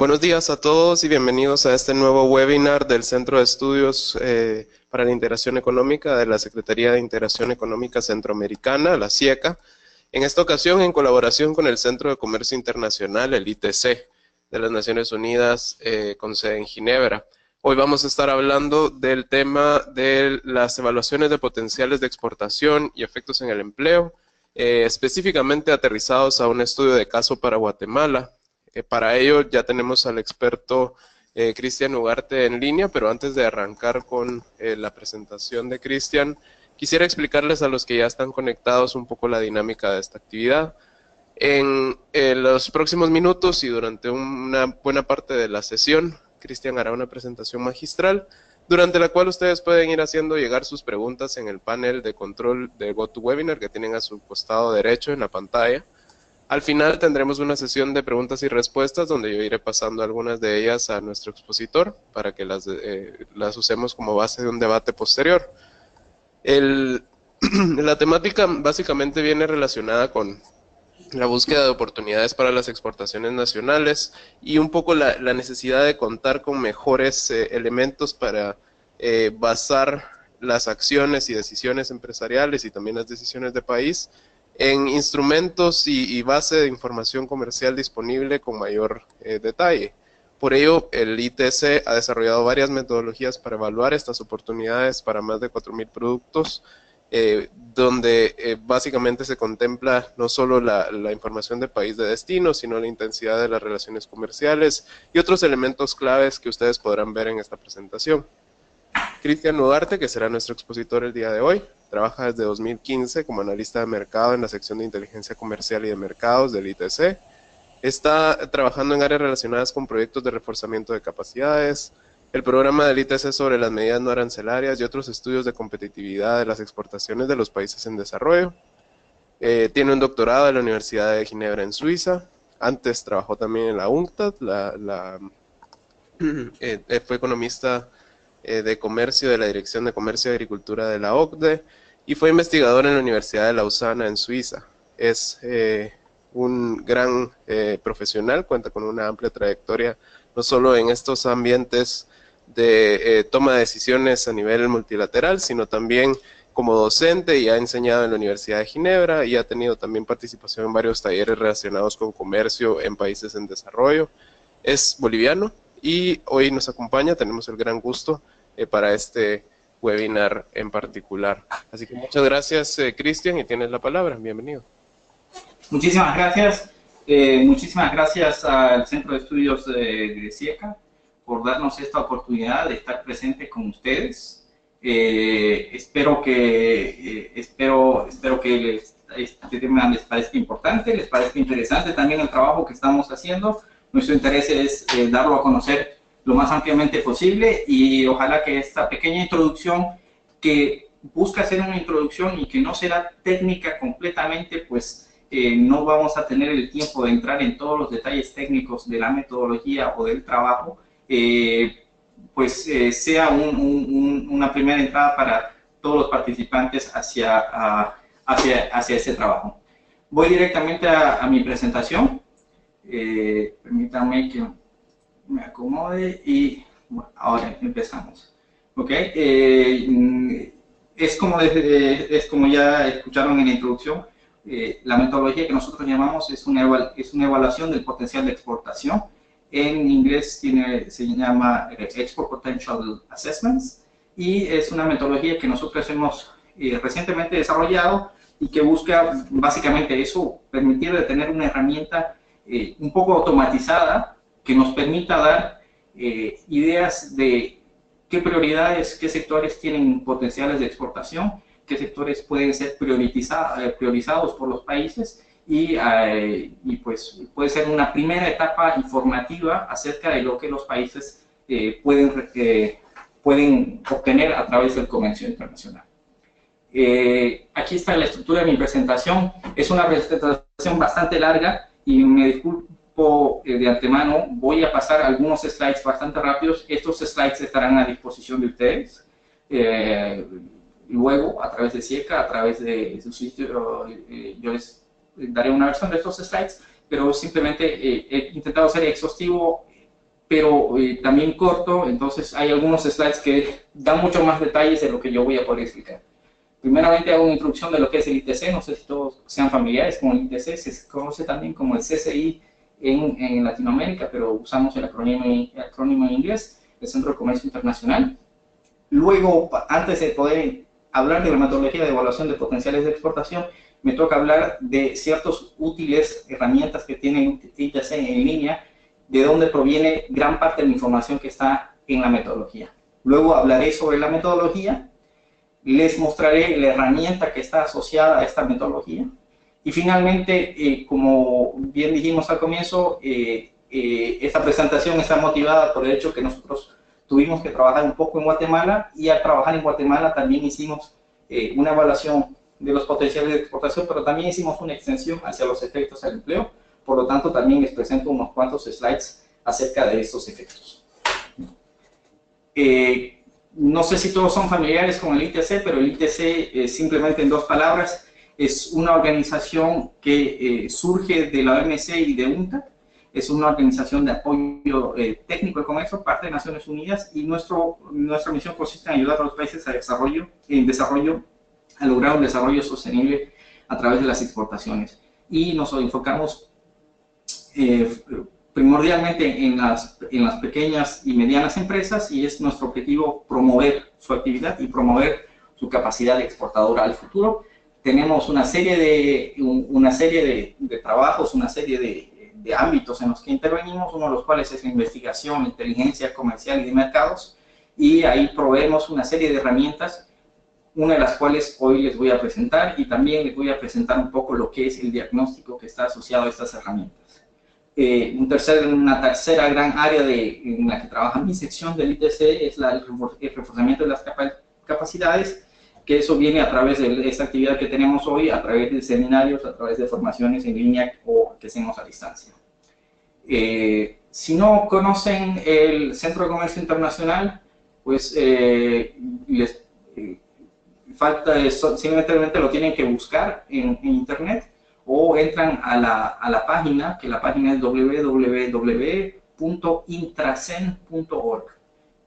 Buenos días a todos y bienvenidos a este nuevo webinar del Centro de Estudios para la Integración Económica de la Secretaría de Integración Económica Centroamericana, la SIECA. En esta ocasión, en colaboración con el Centro de Comercio Internacional, el ITC, de las Naciones Unidas, con sede en Ginebra. Hoy vamos a estar hablando del tema de las evaluaciones de potenciales de exportación y efectos en el empleo, específicamente aterrizados a un estudio de caso para Guatemala. Para ello ya tenemos al experto Cristian Ugarte en línea, pero antes de arrancar con la presentación de Cristian, quisiera explicarles a los que ya están conectados un poco la dinámica de esta actividad. En los próximos minutos y durante una buena parte de la sesión, Cristian hará una presentación magistral, durante la cual ustedes pueden ir haciendo llegar sus preguntas en el panel de control de GoToWebinar que tienen a su costado derecho en la pantalla. Al final tendremos una sesión de preguntas y respuestas donde yo iré pasando algunas de ellas a nuestro expositor para que las usemos como base de un debate posterior. La temática básicamente viene relacionada con la búsqueda de oportunidades para las exportaciones nacionales y un poco la necesidad de contar con mejores elementos para basar las acciones y decisiones empresariales y también las decisiones de país en instrumentos y base de información comercial disponible con mayor detalle. Por ello, el ITC ha desarrollado varias metodologías para evaluar estas oportunidades para más de 4,000 productos, donde básicamente se contempla no solo la información de país de destino, sino la intensidad de las relaciones comerciales y otros elementos claves que ustedes podrán ver en esta presentación. Cristian Ugarte, que será nuestro expositor el día de hoy, trabaja desde 2015 como analista de mercado en la sección de inteligencia comercial y de mercados del ITC. Está trabajando en áreas relacionadas con proyectos de reforzamiento de capacidades, el programa del ITC sobre las medidas no arancelarias y otros estudios de competitividad de las exportaciones de los países en desarrollo. Tiene un doctorado en la Universidad de Ginebra en Suiza. Antes trabajó también en la UNCTAD, fue economista de Comercio de la Dirección de Comercio y Agricultura de la OCDE y fue investigador en la Universidad de Lausana en Suiza. Es un gran profesional, cuenta con una amplia trayectoria no solo en estos ambientes de toma de decisiones a nivel multilateral, sino también como docente y ha enseñado en la Universidad de Ginebra y ha tenido también participación en varios talleres relacionados con comercio en países en desarrollo. Es boliviano y hoy nos acompaña, tenemos el gran gusto para este webinar en particular. Así que muchas gracias, Cristian, y tienes la palabra. Bienvenido. Muchísimas gracias. Muchísimas gracias al Centro de Estudios de SIECA por darnos esta oportunidad de estar presente con ustedes. Espero que este tema les parezca importante, les parezca interesante también el trabajo que estamos haciendo. Nuestro interés es darlo a conocer lo más ampliamente posible y ojalá que esta pequeña introducción, que busca ser una introducción y que no será técnica completamente, pues no vamos a tener el tiempo de entrar en todos los detalles técnicos de la metodología o del trabajo, sea una primera entrada para todos los participantes hacia ese trabajo. Voy directamente a mi presentación. Permítanme que me acomode y bueno, ahora empezamos. ¿Ok? Es como ya escucharon en la introducción, la metodología que nosotros llamamos es una evaluación del potencial de exportación. En inglés se llama Export Potential Assessments y es una metodología que nosotros hemos recientemente desarrollado y que busca básicamente eso, permitir tener una herramienta un poco automatizada que nos permita dar ideas de qué prioridades, qué sectores tienen potenciales de exportación, qué sectores pueden ser priorizados por los países y pues puede ser una primera etapa informativa acerca de lo que los países pueden obtener a través del comercio internacional. Aquí está la estructura de mi presentación. Es una presentación bastante larga y me disculpo de antemano, voy a pasar algunos slides bastante rápidos. Estos slides estarán a disposición de ustedes. Luego, a través de SIECA, a través de su sitio, yo les daré una versión de estos slides, pero simplemente he intentado ser exhaustivo pero también corto, entonces hay algunos slides que dan mucho más detalles de lo que yo voy a poder explicar. Primeramente hago una introducción de lo que es el ITC, no sé si todos sean familiares con el ITC, se conoce también como el CCI en Latinoamérica, pero usamos el acrónimo en inglés, el Centro de Comercio Internacional. Luego, antes de poder hablar de la metodología de evaluación de potenciales de exportación, me toca hablar de ciertos útiles herramientas que tiene ITC en línea, de dónde proviene gran parte de la información que está en la metodología. Luego hablaré sobre la metodología, les mostraré la herramienta que está asociada a esta metodología, y finalmente, como bien dijimos al comienzo, esta presentación está motivada por el hecho que nosotros tuvimos que trabajar un poco en Guatemala, y al trabajar en Guatemala también hicimos una evaluación de los potenciales de exportación, pero también hicimos una extensión hacia los efectos al empleo. Por lo tanto, también les presento unos cuantos slides acerca de estos efectos. No sé si todos son familiares con el ITC, pero el ITC, simplemente en 2 palabras, es una organización que surge de la OMC y de UNCTAD. Es una organización de apoyo técnico al comercio, parte de Naciones Unidas, y nuestra misión consiste en ayudar a los países a lograr un desarrollo sostenible a través de las exportaciones. Y nos enfocamos primordialmente en las pequeñas y medianas empresas, y es nuestro objetivo promover su actividad y promover su capacidad exportadora al futuro. Tenemos una serie de trabajos, una serie de ámbitos en los que intervenimos, uno de los cuales es la investigación, inteligencia comercial y de mercados, y ahí proveemos una serie de herramientas, una de las cuales hoy les voy a presentar, y también les voy a presentar un poco lo que es el diagnóstico que está asociado a estas herramientas. Una tercera gran área en la que trabaja mi sección del ITC es el reforzamiento de las capacidades, que eso viene a través de esta actividad que tenemos hoy, a través de seminarios, a través de formaciones en línea o que hacemos a distancia. Si no conocen el Centro de Comercio Internacional, pues simplemente lo tienen que buscar en internet, o entran a la página, que la página es www.intracen.org,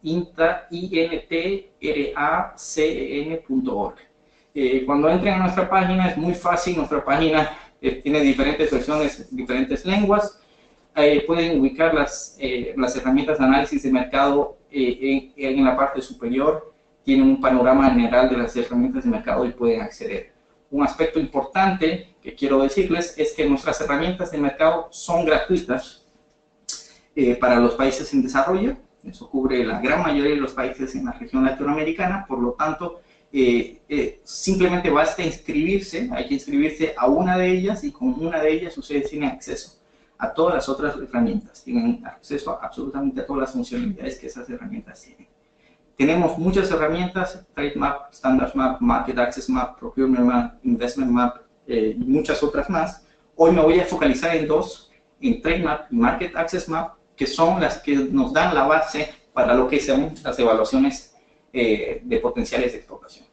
intracen.org. Cuando entren a nuestra página es muy fácil. Nuestra página tiene diferentes versiones, diferentes lenguas. Pueden ubicar las herramientas de análisis de mercado en la parte superior. Tienen un panorama general de las herramientas de mercado y pueden acceder. Un aspecto importante que quiero decirles es que nuestras herramientas de mercado son gratuitas para los países en desarrollo. Eso cubre la gran mayoría de los países en la región latinoamericana. Por lo tanto, simplemente basta inscribirse. Hay que inscribirse a una de ellas, y con una de ellas ustedes tienen acceso a todas las otras herramientas. Tienen acceso a absolutamente a todas las funcionalidades que esas herramientas tienen. Tenemos muchas herramientas: Trade Map, Standards Map, Market Access Map, Procurement Map, Investment Map, y muchas otras más. Hoy me voy a focalizar en 2, en Trade Map y Market Access Map, que son las que nos dan la base para lo que son las evaluaciones de potenciales de exportación.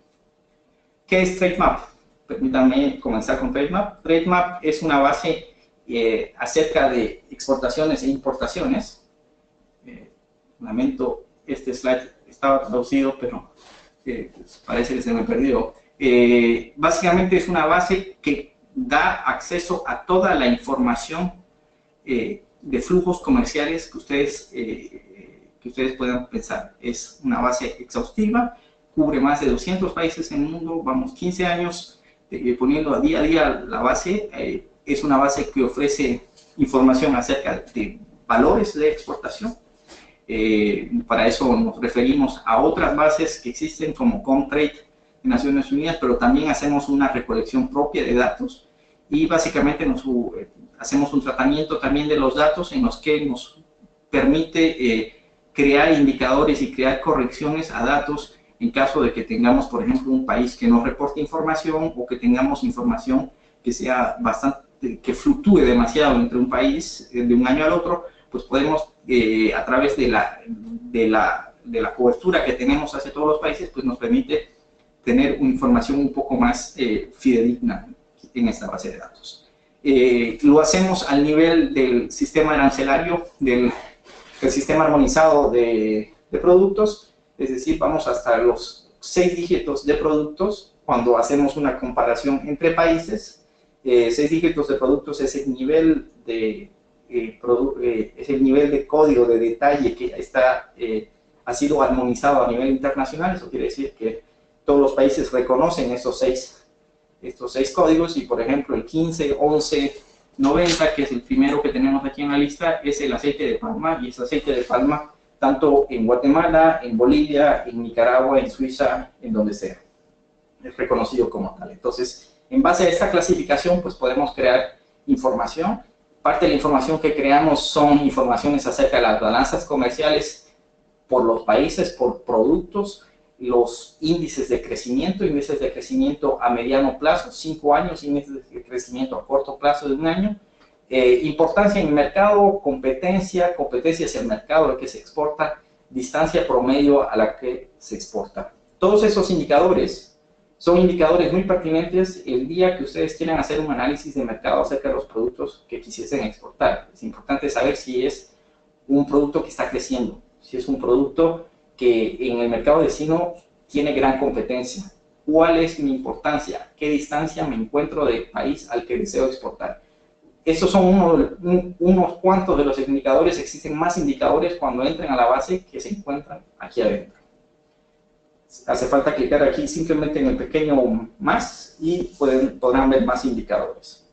¿Qué es Trade Map? Permítanme comenzar con Trade Map. Trade Map es una base acerca de exportaciones e importaciones. Lamento, este slide estaba traducido, pero parece que se me perdió. Básicamente es una base que da acceso a toda la información de flujos comerciales que ustedes puedan pensar. Es una base exhaustiva, cubre más de 200 países en el mundo. Vamos 15 años poniendo a día la base. Es una base que ofrece información acerca de valores de exportación. Para eso nos referimos a otras bases que existen como Comtrade de Naciones Unidas, pero también hacemos una recolección propia de datos, y básicamente hacemos un tratamiento también de los datos en los que nos permite crear indicadores y crear correcciones a datos en caso de que tengamos, por ejemplo, un país que no reporte información, o que tengamos información que sea que fluctúe demasiado entre un país de un año al otro. Pues podemos, a través de la cobertura que tenemos hacia todos los países, pues nos permite tener una información un poco más fidedigna en esta base de datos. Lo hacemos al nivel del sistema arancelario el sistema armonizado de productos, es decir, vamos hasta los 6 dígitos de productos cuando hacemos una comparación entre países. 6 dígitos de productos es el nivel de, código de detalle que ha sido armonizado a nivel internacional. Eso quiere decir que todos los países reconocen estos seis códigos, y por ejemplo el 15, 11, 90, que es el primero que tenemos aquí en la lista, es el aceite de palma, y ese aceite de palma tanto en Guatemala, en Bolivia, en Nicaragua, en Suiza, en donde sea, es reconocido como tal. Entonces, en base a esta clasificación, pues podemos crear información. Parte de la información que creamos son informaciones acerca de las balanzas comerciales por los países, por productos, los índices de crecimiento a mediano plazo, 5 años, índices de crecimiento a corto plazo de 1 año, importancia en el mercado, competencia hacia el mercado al que se exporta, distancia promedio a la que se exporta. Todos esos indicadores son indicadores muy pertinentes el día que ustedes quieran hacer un análisis de mercado acerca de los productos que quisiesen exportar. Es importante saber si es un producto que está creciendo, si es un producto que en el mercado vecino tiene gran competencia. ¿Cuál es mi importancia? ¿Qué distancia me encuentro del país al que deseo exportar? Estos son unos cuantos de los indicadores. Existen más indicadores cuando entren a la base que se encuentran aquí adentro. Hace falta clicar aquí simplemente en el pequeño más y podrán ver más indicadores.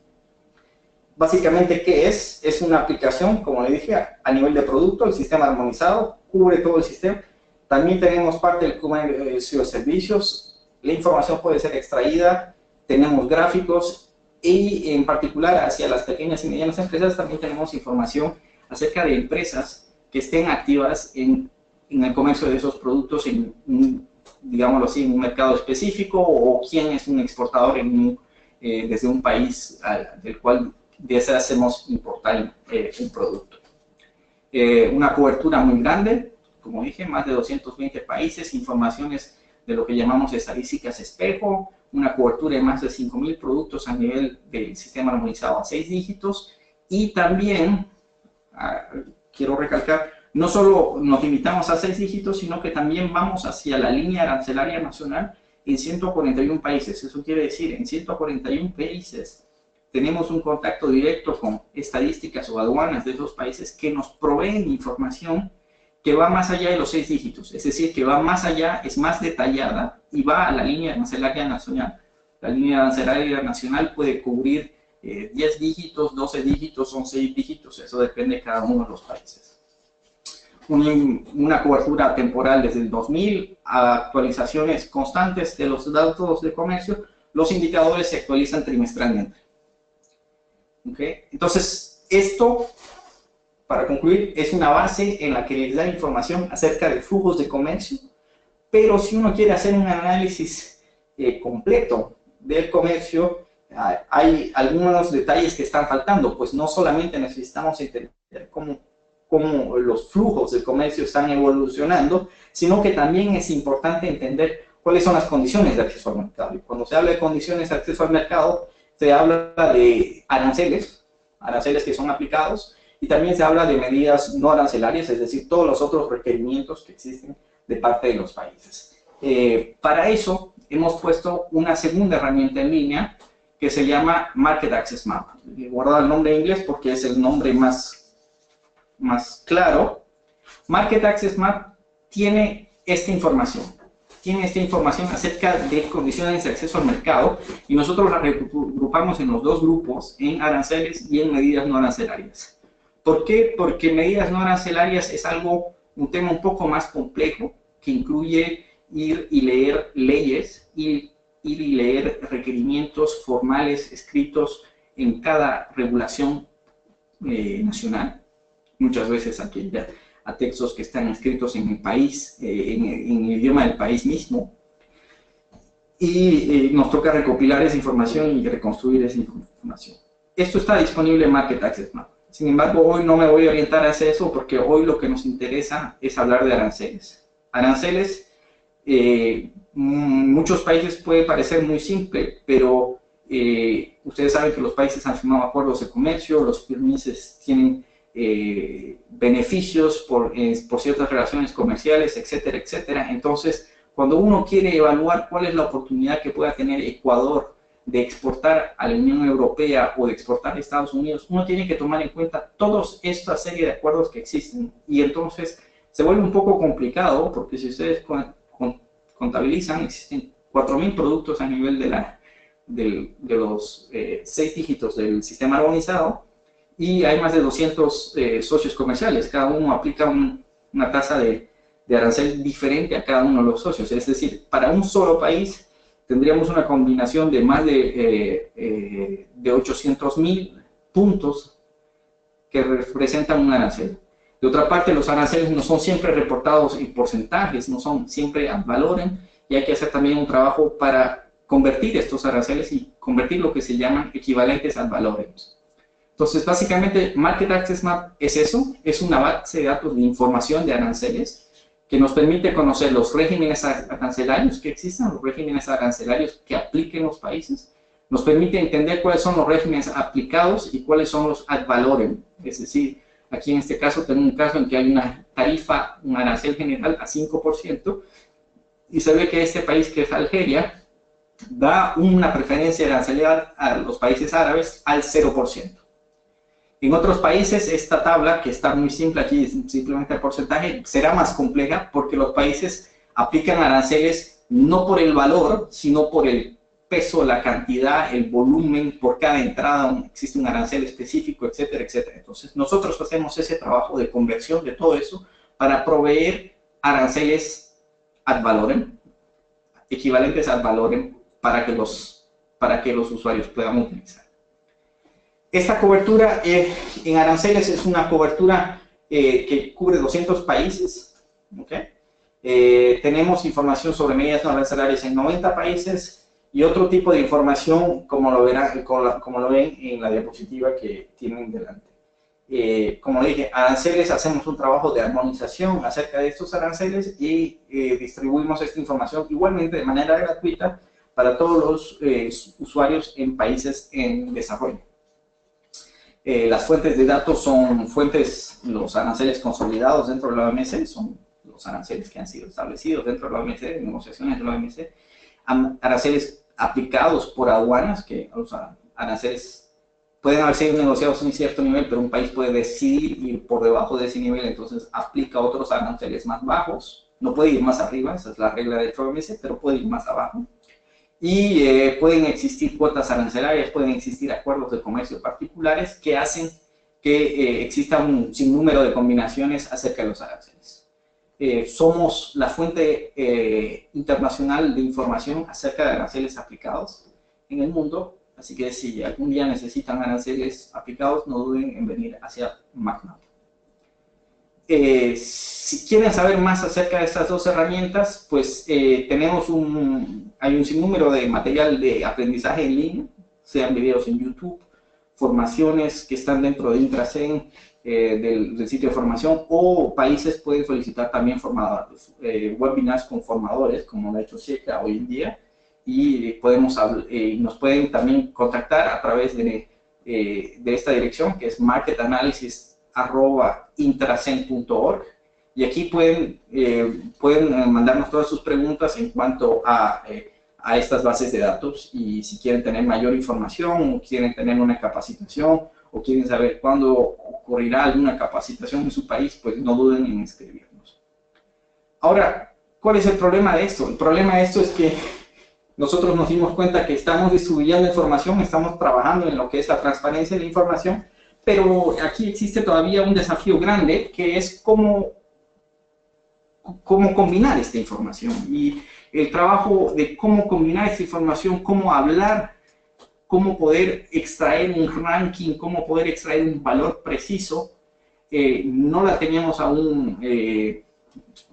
Básicamente, ¿qué es? Es una aplicación, como le dije, a nivel de producto. El sistema armonizado cubre todo el sistema. También tenemos parte del comercio de servicios. La información puede ser extraída. Tenemos gráficos y, en particular, hacia las pequeñas y medianas empresas también tenemos información acerca de empresas que estén activas en el comercio de esos productos digámoslo así, en un mercado específico, o quién es un exportador desde un país del cual deseamos importar un producto. Una cobertura muy grande, como dije, más de 220 países, informaciones de lo que llamamos estadísticas espejo, una cobertura de más de 5.000 productos a nivel del sistema armonizado a 6 dígitos, y también, quiero recalcar, no solo nos limitamos a 6 dígitos, sino que también vamos hacia la línea arancelaria nacional en 141 países. Eso quiere decir, en 141 países tenemos un contacto directo con estadísticas o aduanas de esos países que nos proveen información que va más allá de los 6 dígitos, es decir, que va más allá, es más detallada y va a la línea arancelaria nacional. La línea arancelaria nacional puede cubrir 10 dígitos, 12 dígitos, 11 dígitos, eso depende de cada uno de los países. Una cobertura temporal desde el 2000, a actualizaciones constantes de los datos de comercio. Los indicadores se actualizan trimestralmente. ¿Okay? Entonces, esto, para concluir, es una base en la que les da información acerca de flujos de comercio, pero si uno quiere hacer un análisis completo del comercio, hay algunos detalles que están faltando, pues no solamente necesitamos entender cómo los flujos del comercio están evolucionando, sino que también es importante entender cuáles son las condiciones de acceso al mercado. Y cuando se habla de condiciones de acceso al mercado, se habla de aranceles que son aplicados, y también se habla de medidas no arancelarias, es decir, todos los otros requerimientos que existen de parte de los países. Para eso hemos puesto una segunda herramienta en línea que se llama Market Access Map. He guardado el nombre en inglés porque es el nombre más claro. Market Access Map tiene esta información acerca de condiciones de acceso al mercado, y nosotros la regrupamos en los dos grupos, en aranceles y en medidas no arancelarias. ¿Por qué? Porque medidas no arancelarias es un tema un poco más complejo, que incluye ir y leer leyes, ir y leer requerimientos formales escritos en cada regulación nacional. Muchas veces a textos que están escritos en el país, en el idioma del país mismo, y nos toca recopilar esa información y reconstruir esa información. Esto está disponible en Market Access Map. Sin embargo, hoy no me voy a orientar hacia eso, porque hoy lo que nos interesa es hablar de aranceles. Aranceles, muchos países puede parecer muy simple, pero ustedes saben que los países han firmado acuerdos de comercio, los países tienen beneficios por ciertas relaciones comerciales, etcétera, etcétera. Entonces, cuando uno quiere evaluar cuál es la oportunidad que pueda tener Ecuador de exportar a la Unión Europea o de exportar a Estados Unidos, uno tiene que tomar en cuenta toda esta serie de acuerdos que existen. Y entonces se vuelve un poco complicado, porque si ustedes contabilizan, existen 4.000 productos a nivel de los 6 dígitos del sistema armonizado, y hay más de 200 socios comerciales. Cada uno aplica una tasa de arancel diferente a cada uno de los socios. Es decir, para un solo país tendríamos una combinación de más de 800.000 puntos que representan un arancel. De otra parte, los aranceles no son siempre reportados en porcentajes, no son siempre ad valorem, y hay que hacer también un trabajo para convertir estos aranceles y convertir lo que se llaman equivalentes ad valorem. Entonces, básicamente, Market Access Map es eso, es una base de datos de información de aranceles que nos permite conocer los regímenes arancelarios que existen, los regímenes arancelarios que apliquen los países, nos permite entender cuáles son los regímenes aplicados y cuáles son los ad valorem. Es decir, aquí en este caso tenemos un caso en que hay una tarifa, un arancel general a 5%, y se ve que este país, que es Algeria, da una preferencia arancelaria a los países árabes al 0%. En otros países, esta tabla, que está muy simple aquí, simplemente el porcentaje, será más compleja porque los países aplican aranceles no por el valor, sino por el peso, la cantidad, el volumen, por cada entrada existe un arancel específico, etcétera, etcétera. Entonces, nosotros hacemos ese trabajo de conversión de todo eso para proveer aranceles ad valorem, equivalentes ad valorem, para que los usuarios puedan utilizar. Esta cobertura en aranceles es una cobertura que cubre 200 países. ¿Okay? Tenemos información sobre medidas no arancelarias en 90 países y otro tipo de información, como lo ven en la diapositiva que tienen delante. Como dije, aranceles, hacemos un trabajo de armonización acerca de estos aranceles y distribuimos esta información igualmente de manera gratuita para todos los usuarios en países en desarrollo. Las fuentes de datos son los aranceles consolidados dentro de la OMC, son los aranceles que han sido establecidos dentro de la OMC, de negociaciones de la OMC, aranceles aplicados por aduanas, que los aranceles pueden haber sido negociados en cierto nivel, pero un país puede decidir ir por debajo de ese nivel, entonces aplica otros aranceles más bajos, no puede ir más arriba, esa es la regla del OMC, pero puede ir más abajo. Y pueden existir cuotas arancelarias, pueden existir acuerdos de comercio particulares que hacen que exista un sinnúmero de combinaciones acerca de los aranceles. Somos la fuente internacional de información acerca de aranceles aplicados en el mundo, así que si algún día necesitan aranceles aplicados, no duden en venir hacia MacMap. Si quieren saber más acerca de estas dos herramientas, pues hay un sinnúmero de material de aprendizaje en línea, sean videos en YouTube, formaciones que están dentro de Intracen, del sitio de formación, o países pueden solicitar también webinars con formadores, como lo ha hecho SECA hoy en día, y nos pueden también contactar a través de esta dirección, que es marketanalysis@intracen.org, y aquí pueden mandarnos todas sus preguntas en cuanto a estas bases de datos, y si quieren tener mayor información, o quieren tener una capacitación, o quieren saber cuándo ocurrirá alguna capacitación en su país, pues no duden en escribirnos. Ahora, ¿cuál es el problema de esto? El problema de esto es que nosotros nos dimos cuenta que estamos distribuyendo información, estamos trabajando en lo que es la transparencia de la información, pero aquí existe todavía un desafío grande, que es cómo combinar esta información. Y el trabajo de cómo combinar esta información, cómo hablar, cómo poder extraer un ranking, cómo poder extraer un valor preciso, no la teníamos aún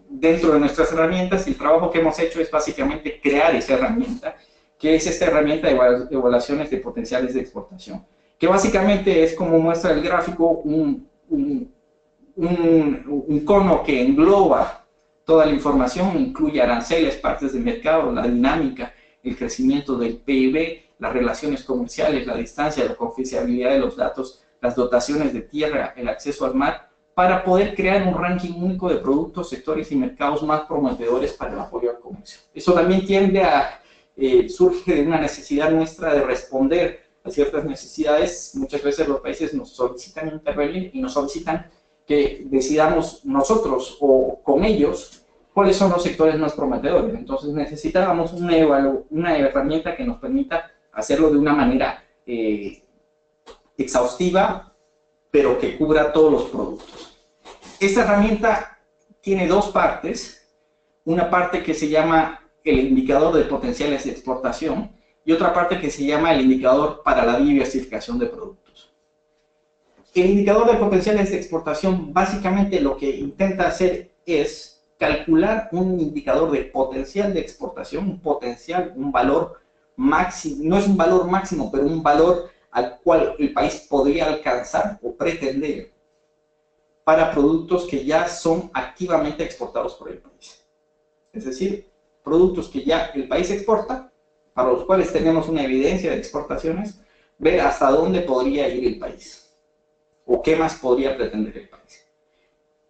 dentro de nuestras herramientas. El trabajo que hemos hecho es básicamente crear esa herramienta, que es esta herramienta de evaluaciones de potenciales de exportación, que básicamente es, como muestra el gráfico, un cono que engloba toda la información, incluye aranceles, partes de mercado, la dinámica, el crecimiento del PIB, las relaciones comerciales, la distancia, la confidencialidad de los datos, las dotaciones de tierra, el acceso al mar, para poder crear un ranking único de productos, sectores y mercados más prometedores para el apoyo al comercio. Eso también tiende a, surge de una necesidad nuestra de responder a ciertas necesidades. Muchas veces los países nos solicitan intervenir y nos solicitan que decidamos nosotros o con ellos cuáles son los sectores más prometedores. Entonces necesitábamos una herramienta que nos permita hacerlo de una manera exhaustiva, pero que cubra todos los productos. Esta herramienta tiene dos partes. Una parte que se llama el indicador de potenciales de exportación y otra parte que se llama el indicador para la diversificación de productos. El indicador de potenciales de exportación básicamente lo que intenta hacer es calcular un indicador de potencial de exportación, un potencial, un valor máximo, no es un valor máximo, pero un valor al cual el país podría alcanzar o pretender para productos que ya son activamente exportados por el país. Es decir, productos que ya el país exporta, para los cuales tenemos una evidencia de exportaciones, ver hasta dónde podría ir el país o qué más podría pretender el país.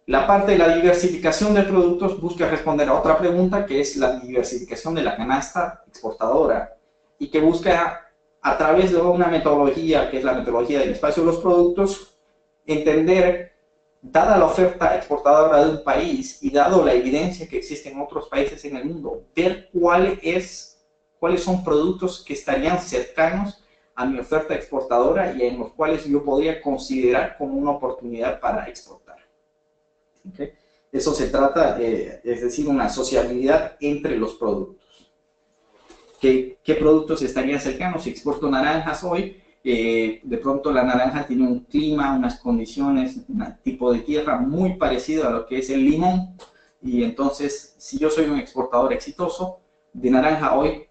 La parte de la diversificación de productos busca responder a otra pregunta, que es la diversificación de la canasta exportadora, y que busca, a través de una metodología, que es la metodología del espacio de los productos, entender, dada la oferta exportadora de un país y dado la evidencia que existe en otros países en el mundo, ver cuáles son productos que estarían cercanos a mi oferta exportadora y en los cuales yo podría considerar como una oportunidad para exportar. ¿Okay? Eso se trata, es decir, una sociabilidad entre los productos. ¿Qué productos estarían cercanos? Si exporto naranjas hoy, de pronto la naranja tiene un clima, unas condiciones, un tipo de tierra muy parecido a lo que es el limón, y entonces si yo soy un exportador exitoso de naranja hoy,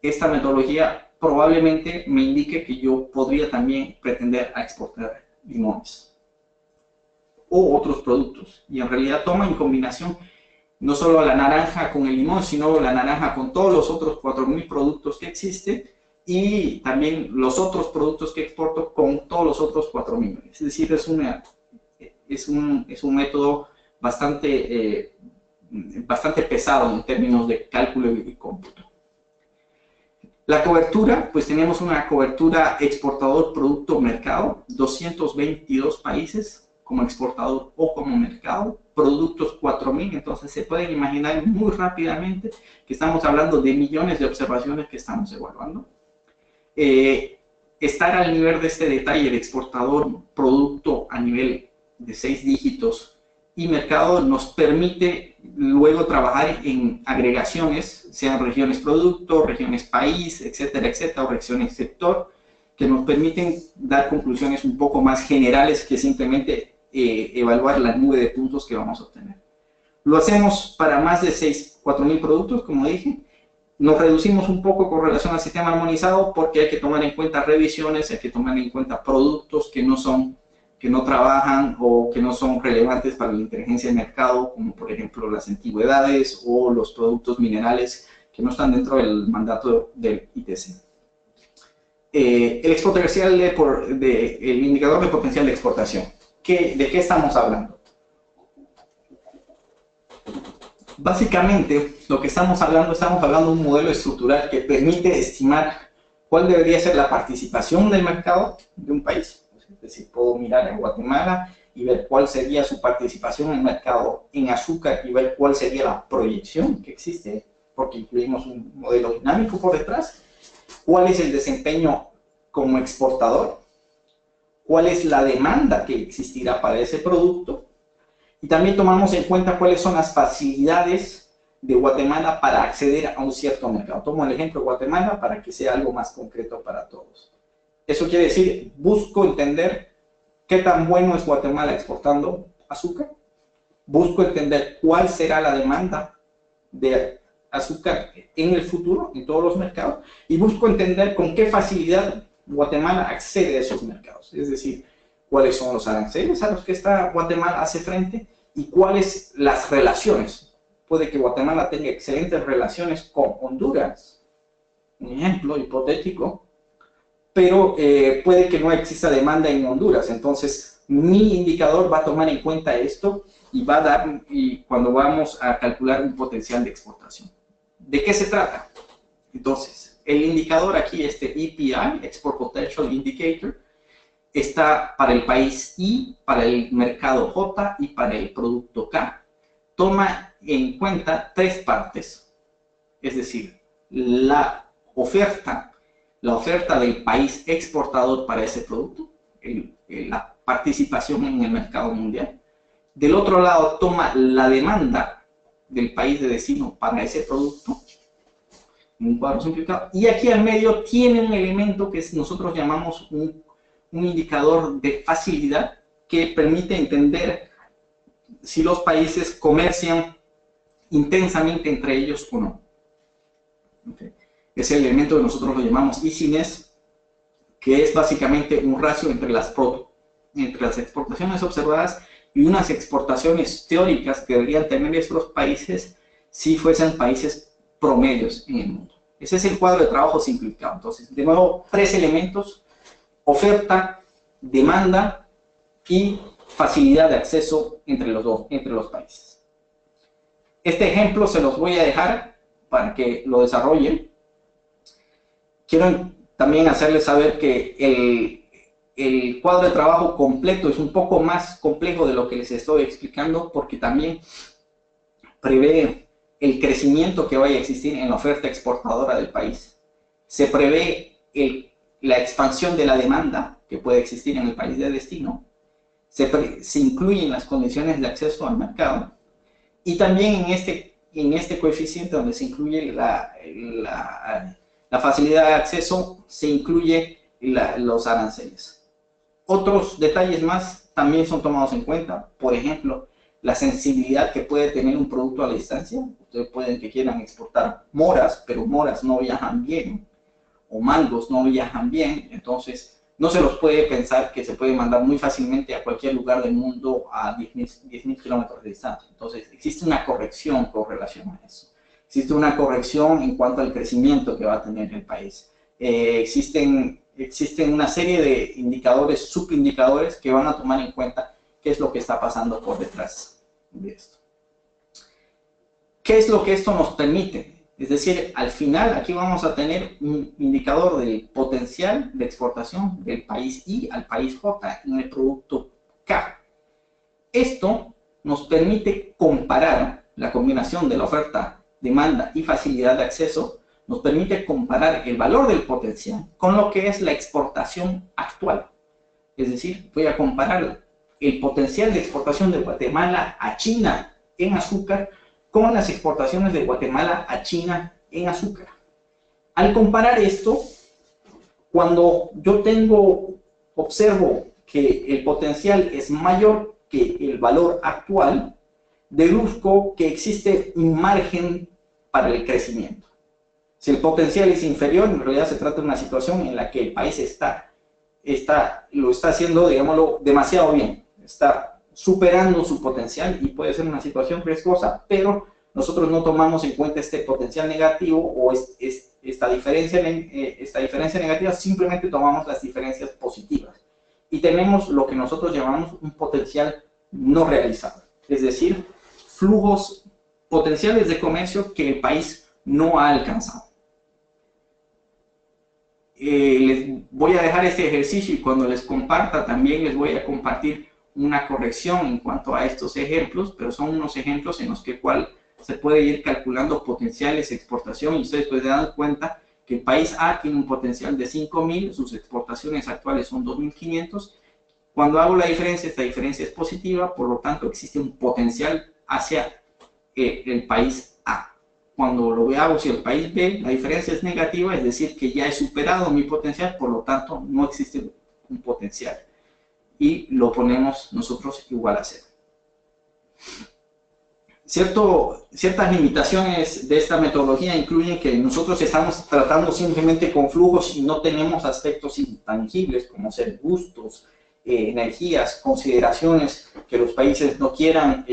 esta metodología probablemente me indique que yo podría también pretender a exportar limones o otros productos, y en realidad toma en combinación no solo la naranja con el limón, sino la naranja con todos los otros 4.000 productos que existen, y también los otros productos que exporto con todos los otros 4.000. Es decir, es un método bastante pesado en términos de cálculo y cómputo. La cobertura, pues tenemos una cobertura exportador, producto, mercado, 222 países como exportador o como mercado, productos 4.000, entonces se pueden imaginar muy rápidamente que estamos hablando de millones de observaciones que estamos evaluando. Estar al nivel de este detalle de exportador, producto a nivel de 6 dígitos y mercado nos permite luego trabajar en agregaciones, sean regiones producto, regiones país, etcétera, etcétera, o regiones sector, que nos permiten dar conclusiones un poco más generales que simplemente evaluar la nube de puntos que vamos a obtener. Lo hacemos para más de 4.000 productos, como dije. Nos reducimos un poco con relación al sistema armonizado porque hay que tomar en cuenta revisiones, hay que tomar en cuenta productos que no trabajan o que no son relevantes para la inteligencia del mercado, como por ejemplo las antigüedades o los productos minerales que no están dentro del mandato del ITC. El exponencial el indicador de potencial de exportación. ¿De qué estamos hablando? Básicamente, lo que estamos hablando de un modelo estructural que permite estimar cuál debería ser la participación del mercado de un país. Es decir, puedo mirar a Guatemala y ver cuál sería su participación en el mercado en azúcar y ver cuál sería la proyección que existe, porque incluimos un modelo dinámico por detrás. ¿Cuál es el desempeño como exportador? ¿Cuál es la demanda que existirá para ese producto? Y también tomamos en cuenta cuáles son las facilidades de Guatemala para acceder a un cierto mercado. Tomo el ejemplo de Guatemala para que sea algo más concreto para todos. Eso quiere decir, busco entender qué tan bueno es Guatemala exportando azúcar. Busco entender cuál será la demanda de azúcar en el futuro, en todos los mercados. Y busco entender con qué facilidad Guatemala accede a esos mercados. Es decir, cuáles son los aranceles a los que Guatemala hace frente y cuáles las relaciones. Puede que Guatemala tenga excelentes relaciones con Honduras, un ejemplo hipotético, pero puede que no exista demanda en Honduras. Entonces, mi indicador va a tomar en cuenta esto y va a dar, y cuando vamos a calcular un potencial de exportación. ¿De qué se trata? Entonces, el indicador aquí, este EPI, Export Potential Indicator, está para el país I, para el mercado J y para el producto K. Toma en cuenta tres partes, es decir, la oferta del país exportador para ese producto, la participación en el mercado mundial. Del otro lado, toma la demanda del país de destino para ese producto, en un cuadro simplificado. Y aquí al medio tiene un elemento que nosotros llamamos un indicador de facilidad que permite entender si los países comercian intensamente entre ellos o no. Okay. Ese elemento que nosotros lo llamamos easiness, que es básicamente un ratio entre las exportaciones observadas y unas exportaciones teóricas que deberían tener estos países si fuesen países promedios en el mundo. Ese es el cuadro de trabajo simplificado. Entonces, de nuevo, tres elementos: oferta, demanda y facilidad de acceso entre los países. Este ejemplo se los voy a dejar para que lo desarrollen. Quiero también hacerles saber que el cuadro de trabajo completo es un poco más complejo de lo que les estoy explicando, porque también prevé el crecimiento que vaya a existir en la oferta exportadora del país. Se prevé la expansión de la demanda que puede existir en el país de destino. Se incluyen las condiciones de acceso al mercado. Y también en este coeficiente donde se incluye la facilidad de acceso, se incluye los aranceles. Otros detalles más también son tomados en cuenta. Por ejemplo, la sensibilidad que puede tener un producto a la distancia. Ustedes pueden que quieran exportar moras, pero moras no viajan bien, o mangos no viajan bien. Entonces, no se los puede pensar que se puede mandar muy fácilmente a cualquier lugar del mundo a 10.000 kilómetros de distancia. Entonces, existe una corrección con relación a eso. Existe una corrección en cuanto al crecimiento que va a tener el país. Existen una serie de indicadores, subindicadores, que van a tomar en cuenta qué es lo que está pasando por detrás de esto. ¿Qué es lo que esto nos permite? Es decir, al final aquí vamos a tener un indicador del potencial de exportación del país I al país J en el producto K. Esto nos permite comparar la combinación de la oferta, demanda y facilidad de acceso. Nos permite comparar el valor del potencial con lo que es la exportación actual. Es decir, voy a comparar el potencial de exportación de Guatemala a China en azúcar con las exportaciones de Guatemala a China en azúcar. Al comparar esto, cuando yo observo que el potencial es mayor que el valor actual, deduzco que existe un margen para el crecimiento. Si el potencial es inferior, en realidad se trata de una situación en la que el país lo está haciendo, digámoslo, demasiado bien. Está superando su potencial y puede ser una situación riesgosa, pero nosotros no tomamos en cuenta este potencial negativo o esta diferencia negativa, simplemente tomamos las diferencias positivas. Y tenemos lo que nosotros llamamos un potencial no realizado, es decir, flujos potenciales de comercio que el país no ha alcanzado. Les voy a dejar este ejercicio y cuando les comparta también les voy a compartir una corrección en cuanto a estos ejemplos, pero son unos ejemplos en los que se puede ir calculando potenciales de exportación y ustedes pueden dar cuenta que el país A tiene un potencial de 5.000, sus exportaciones actuales son 2.500. Cuando hago la diferencia, esta diferencia es positiva, por lo tanto existe un potencial hacia el país A. Cuando lo hago hacia el país B, la diferencia es negativa, es decir, que ya he superado mi potencial, por lo tanto no existe un potencial. Y lo ponemos nosotros igual a 0. Ciertas limitaciones de esta metodología incluyen que nosotros estamos tratando simplemente con flujos y no tenemos aspectos intangibles como ser gustos, energías, consideraciones, que los países no quieran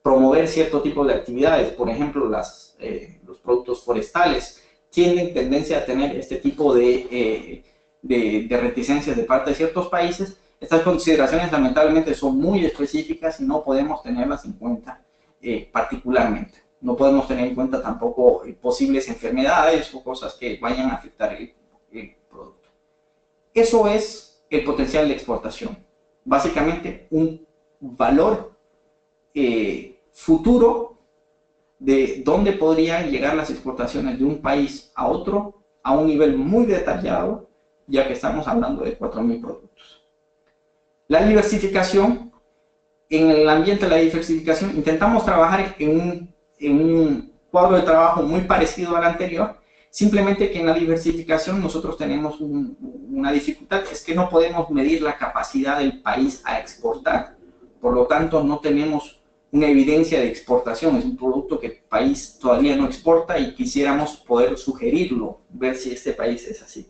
promover cierto tipo de actividades, por ejemplo los productos forestales, tienen tendencia a tener este tipo de reticencias de parte de ciertos países. Estas consideraciones lamentablemente son muy específicas y no podemos tenerlas en cuenta particularmente. No podemos tener en cuenta tampoco posibles enfermedades o cosas que vayan a afectar el producto. Eso es el potencial de exportación. Básicamente un valor futuro de dónde podrían llegar las exportaciones de un país a otro a un nivel muy detallado, ya que estamos hablando de 4.000 productos. La diversificación, en el ambiente de la diversificación, intentamos trabajar en un cuadro de trabajo muy parecido al anterior, simplemente que en la diversificación nosotros tenemos una dificultad, es que no podemos medir la capacidad del país a exportar, por lo tanto no tenemos una evidencia de exportación, es un producto que el país todavía no exporta y quisiéramos poder sugerirlo, ver si este país es así.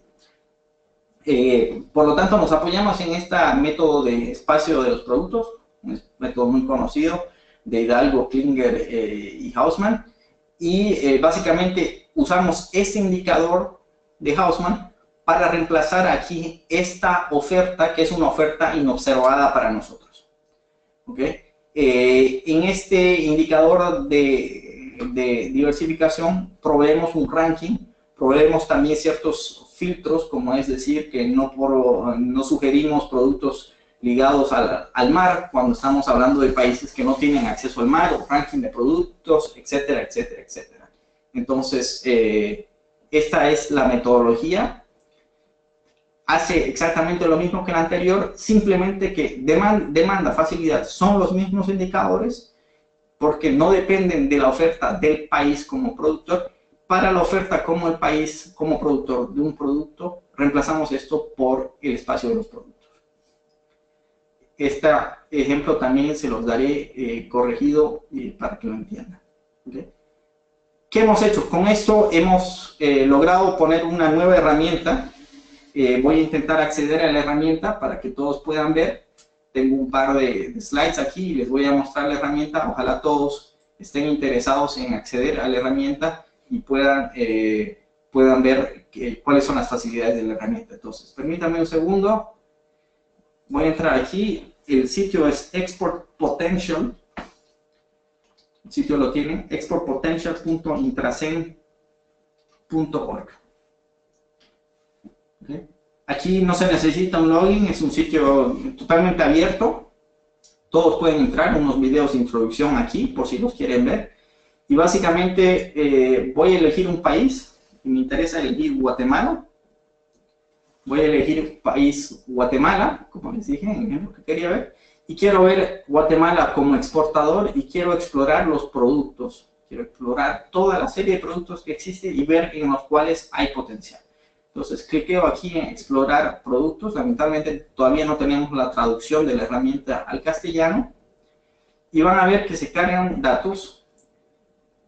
Por lo tanto, nos apoyamos en este método de espacio de los productos, un método muy conocido de Hidalgo, Klinger y Hausmann, y básicamente usamos este indicador de Hausmann para reemplazar aquí esta oferta, que es una oferta inobservada para nosotros. ¿Okay? En este indicador de diversificación proveemos un ranking, proveemos también ciertos filtros, como es decir, que no sugerimos productos ligados al mar cuando estamos hablando de países que no tienen acceso al mar, o ranking de productos, etcétera, etcétera, etcétera. Entonces, esta es la metodología. Hace exactamente lo mismo que el anterior, simplemente que demanda, facilidad, son los mismos indicadores, porque no dependen de la oferta del país como productor. Para la oferta como el país, como productor de un producto, reemplazamos esto por el espacio de los productos. Este ejemplo también se los daré corregido para que lo entiendan. ¿Okay? ¿Qué hemos hecho? Con esto hemos logrado poner una nueva herramienta. Voy a intentar acceder a la herramienta para que todos puedan ver. Tengo un par de slides aquí y les voy a mostrar la herramienta. Ojalá todos estén interesados en acceder a la herramienta y puedan ver cuáles son las facilidades de la herramienta. Entonces, permítanme un segundo. Voy a entrar aquí. El sitio es Export Potential. El sitio lo tienen, exportpotential.intracen.org. ¿Okay? Aquí no se necesita un login, es un sitio totalmente abierto. Todos pueden entrar, unos videos de introducción aquí, por si los quieren ver. Y básicamente voy a elegir un país, me interesa elegir Guatemala. Voy a elegir país Guatemala, como les dije, en el ejemplo que quería ver. Y quiero ver Guatemala como exportador y quiero explorar los productos. Quiero explorar toda la serie de productos que existen y ver en los cuales hay potencial. Entonces, cliqueo aquí en explorar productos. Lamentablemente todavía no tenemos la traducción de la herramienta al castellano. Y van a ver que se cargan datos.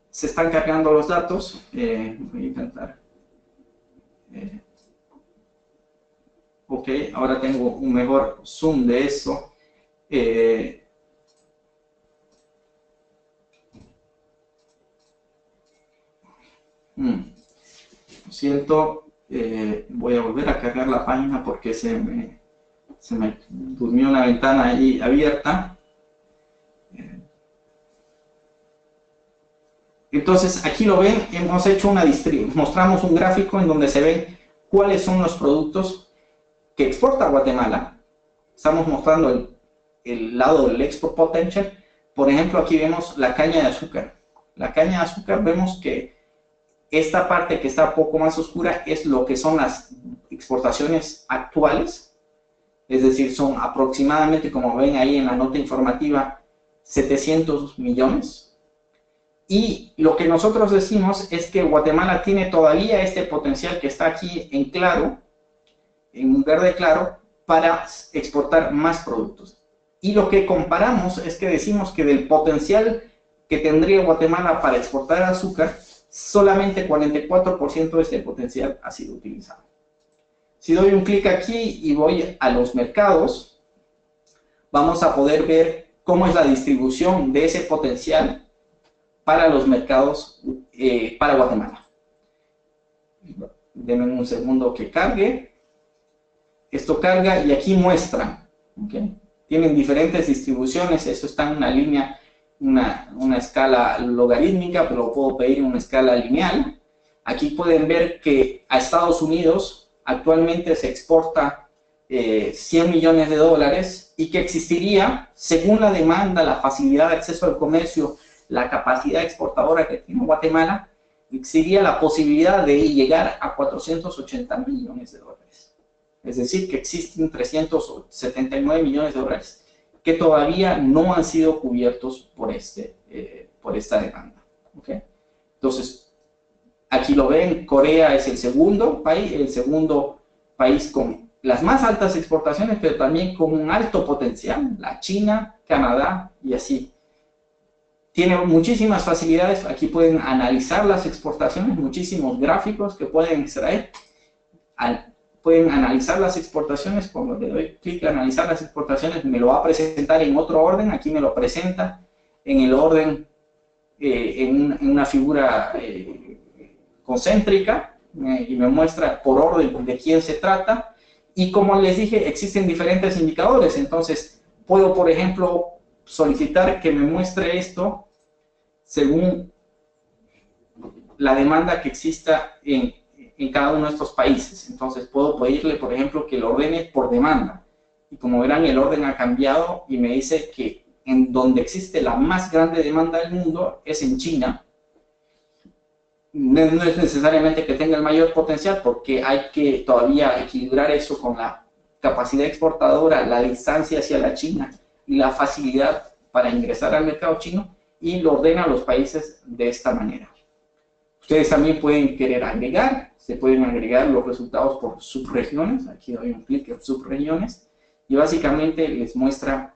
Se están cargando los datos. Voy a intentar. Ok, ahora tengo un mejor zoom de eso. Lo siento, voy a volver a cargar la página porque se me durmió una ventana ahí abierta. Entonces, aquí lo ven, hemos hecho una distribución, mostramos un gráfico en donde se ven cuáles son los productos que exporta Guatemala. Estamos mostrando el lado del export potential. Por ejemplo, aquí vemos la caña de azúcar. La caña de azúcar, vemos que esta parte que está un poco más oscura es lo que son las exportaciones actuales. Es decir, son aproximadamente, como ven ahí en la nota informativa, 700 millones. Y lo que nosotros decimos es que Guatemala tiene todavía este potencial que está aquí en claro, en un verde claro, para exportar más productos. Y lo que comparamos es que decimos que del potencial que tendría Guatemala para exportar azúcar, solamente 44% de este potencial ha sido utilizado. Si doy un clic aquí y voy a los mercados, vamos a poder ver cómo es la distribución de ese potencial para los mercados para Guatemala. Denme un segundo que cargue. Esto carga y aquí muestra, ¿okay? Tienen diferentes distribuciones, esto está en una línea, una escala logarítmica, pero lo puedo pedir en una escala lineal. Aquí pueden ver que a Estados Unidos actualmente se exporta 100 millones de dólares y que existiría, según la demanda, la facilidad de acceso al comercio, la capacidad exportadora que tiene Guatemala, existiría la posibilidad de llegar a 480 millones de dólares. Es decir, que existen 379 millones de dólares que todavía no han sido cubiertos por esta demanda. ¿Okay? Entonces, aquí lo ven, Corea es el segundo país con las más altas exportaciones, pero también con un alto potencial, la China, Canadá y así. Tiene muchísimas facilidades, aquí pueden analizar las exportaciones, muchísimos gráficos que pueden extraer. Pueden analizar las exportaciones, cuando le doy clic a analizar las exportaciones, me lo va a presentar en otro orden, aquí me lo presenta en el orden, en una figura concéntrica, y me muestra por orden de quién se trata, y como les dije, existen diferentes indicadores, entonces puedo, por ejemplo, solicitar que me muestre esto según la demanda que exista en cada uno de estos países. Entonces puedo pedirle, por ejemplo, que lo ordene por demanda. Y como verán, el orden ha cambiado y me dice que en donde existe la más grande demanda del mundo es en China. No es necesariamente que tenga el mayor potencial, porque hay que todavía equilibrar eso con la capacidad exportadora, la distancia hacia la China y la facilidad para ingresar al mercado chino, y lo ordena a los países de esta manera. Ustedes también pueden querer agregar, se pueden agregar los resultados por subregiones. Aquí doy un clic en subregiones y básicamente les muestra,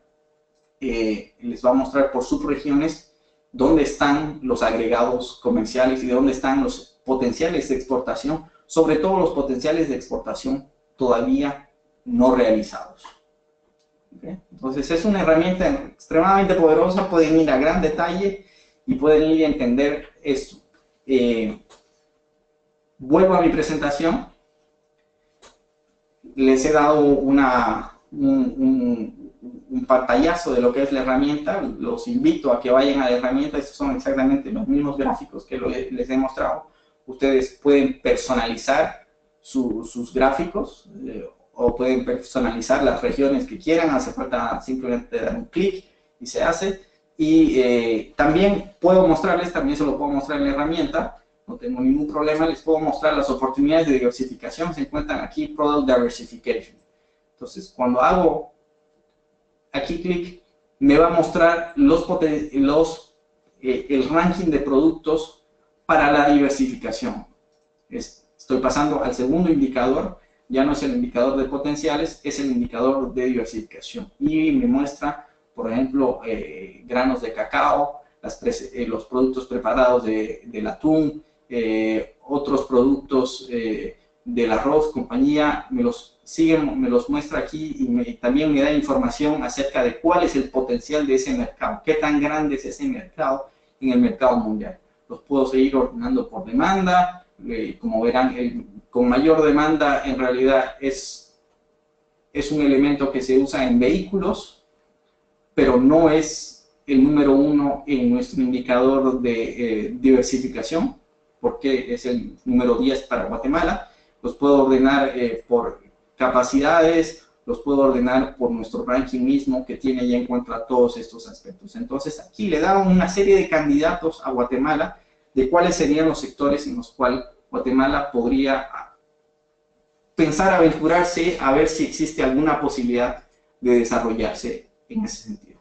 les va a mostrar por subregiones dónde están los agregados comerciales y dónde están los potenciales de exportación, sobre todo los potenciales de exportación todavía no realizados. ¿Okay? Entonces es una herramienta extremadamente poderosa, pueden ir a gran detalle y pueden ir a entender esto. Vuelvo a mi presentación. Les he dado un pantallazo de lo que es la herramienta. Los invito a que vayan a la herramienta. Estos son exactamente los mismos gráficos que les he mostrado. Ustedes pueden personalizar sus gráficos, o pueden personalizar las regiones que quieran. Hace falta simplemente dar un clic y se hace. Y también puedo mostrarles, también se lo puedo mostrar en la herramienta, no tengo ningún problema, les puedo mostrar las oportunidades de diversificación. Se encuentran aquí, Product Diversification. Entonces, cuando hago aquí clic, me va a mostrar el ranking de productos para la diversificación. Estoy pasando al segundo indicador, ya no es el indicador de potenciales, es el indicador de diversificación. Y me muestra, por ejemplo, granos de cacao, los productos preparados del atún, otros productos del arroz, compañía, me los muestra aquí, y también me da información acerca de cuál es el potencial de ese mercado, qué tan grande es ese mercado en el mercado mundial. Los puedo seguir ordenando por demanda. Como verán, con mayor demanda en realidad es un elemento que se usa en vehículos, pero no es el número uno en nuestro indicador de diversificación, porque es el número 10 para Guatemala. Los puedo ordenar por capacidades, los puedo ordenar por nuestro ranking mismo, que tiene ya en cuenta todos estos aspectos. Entonces aquí le damos una serie de candidatos a Guatemala de cuáles serían los sectores en los cuales Guatemala podría pensar aventurarse, a ver si existe alguna posibilidad de desarrollarse en ese sentido.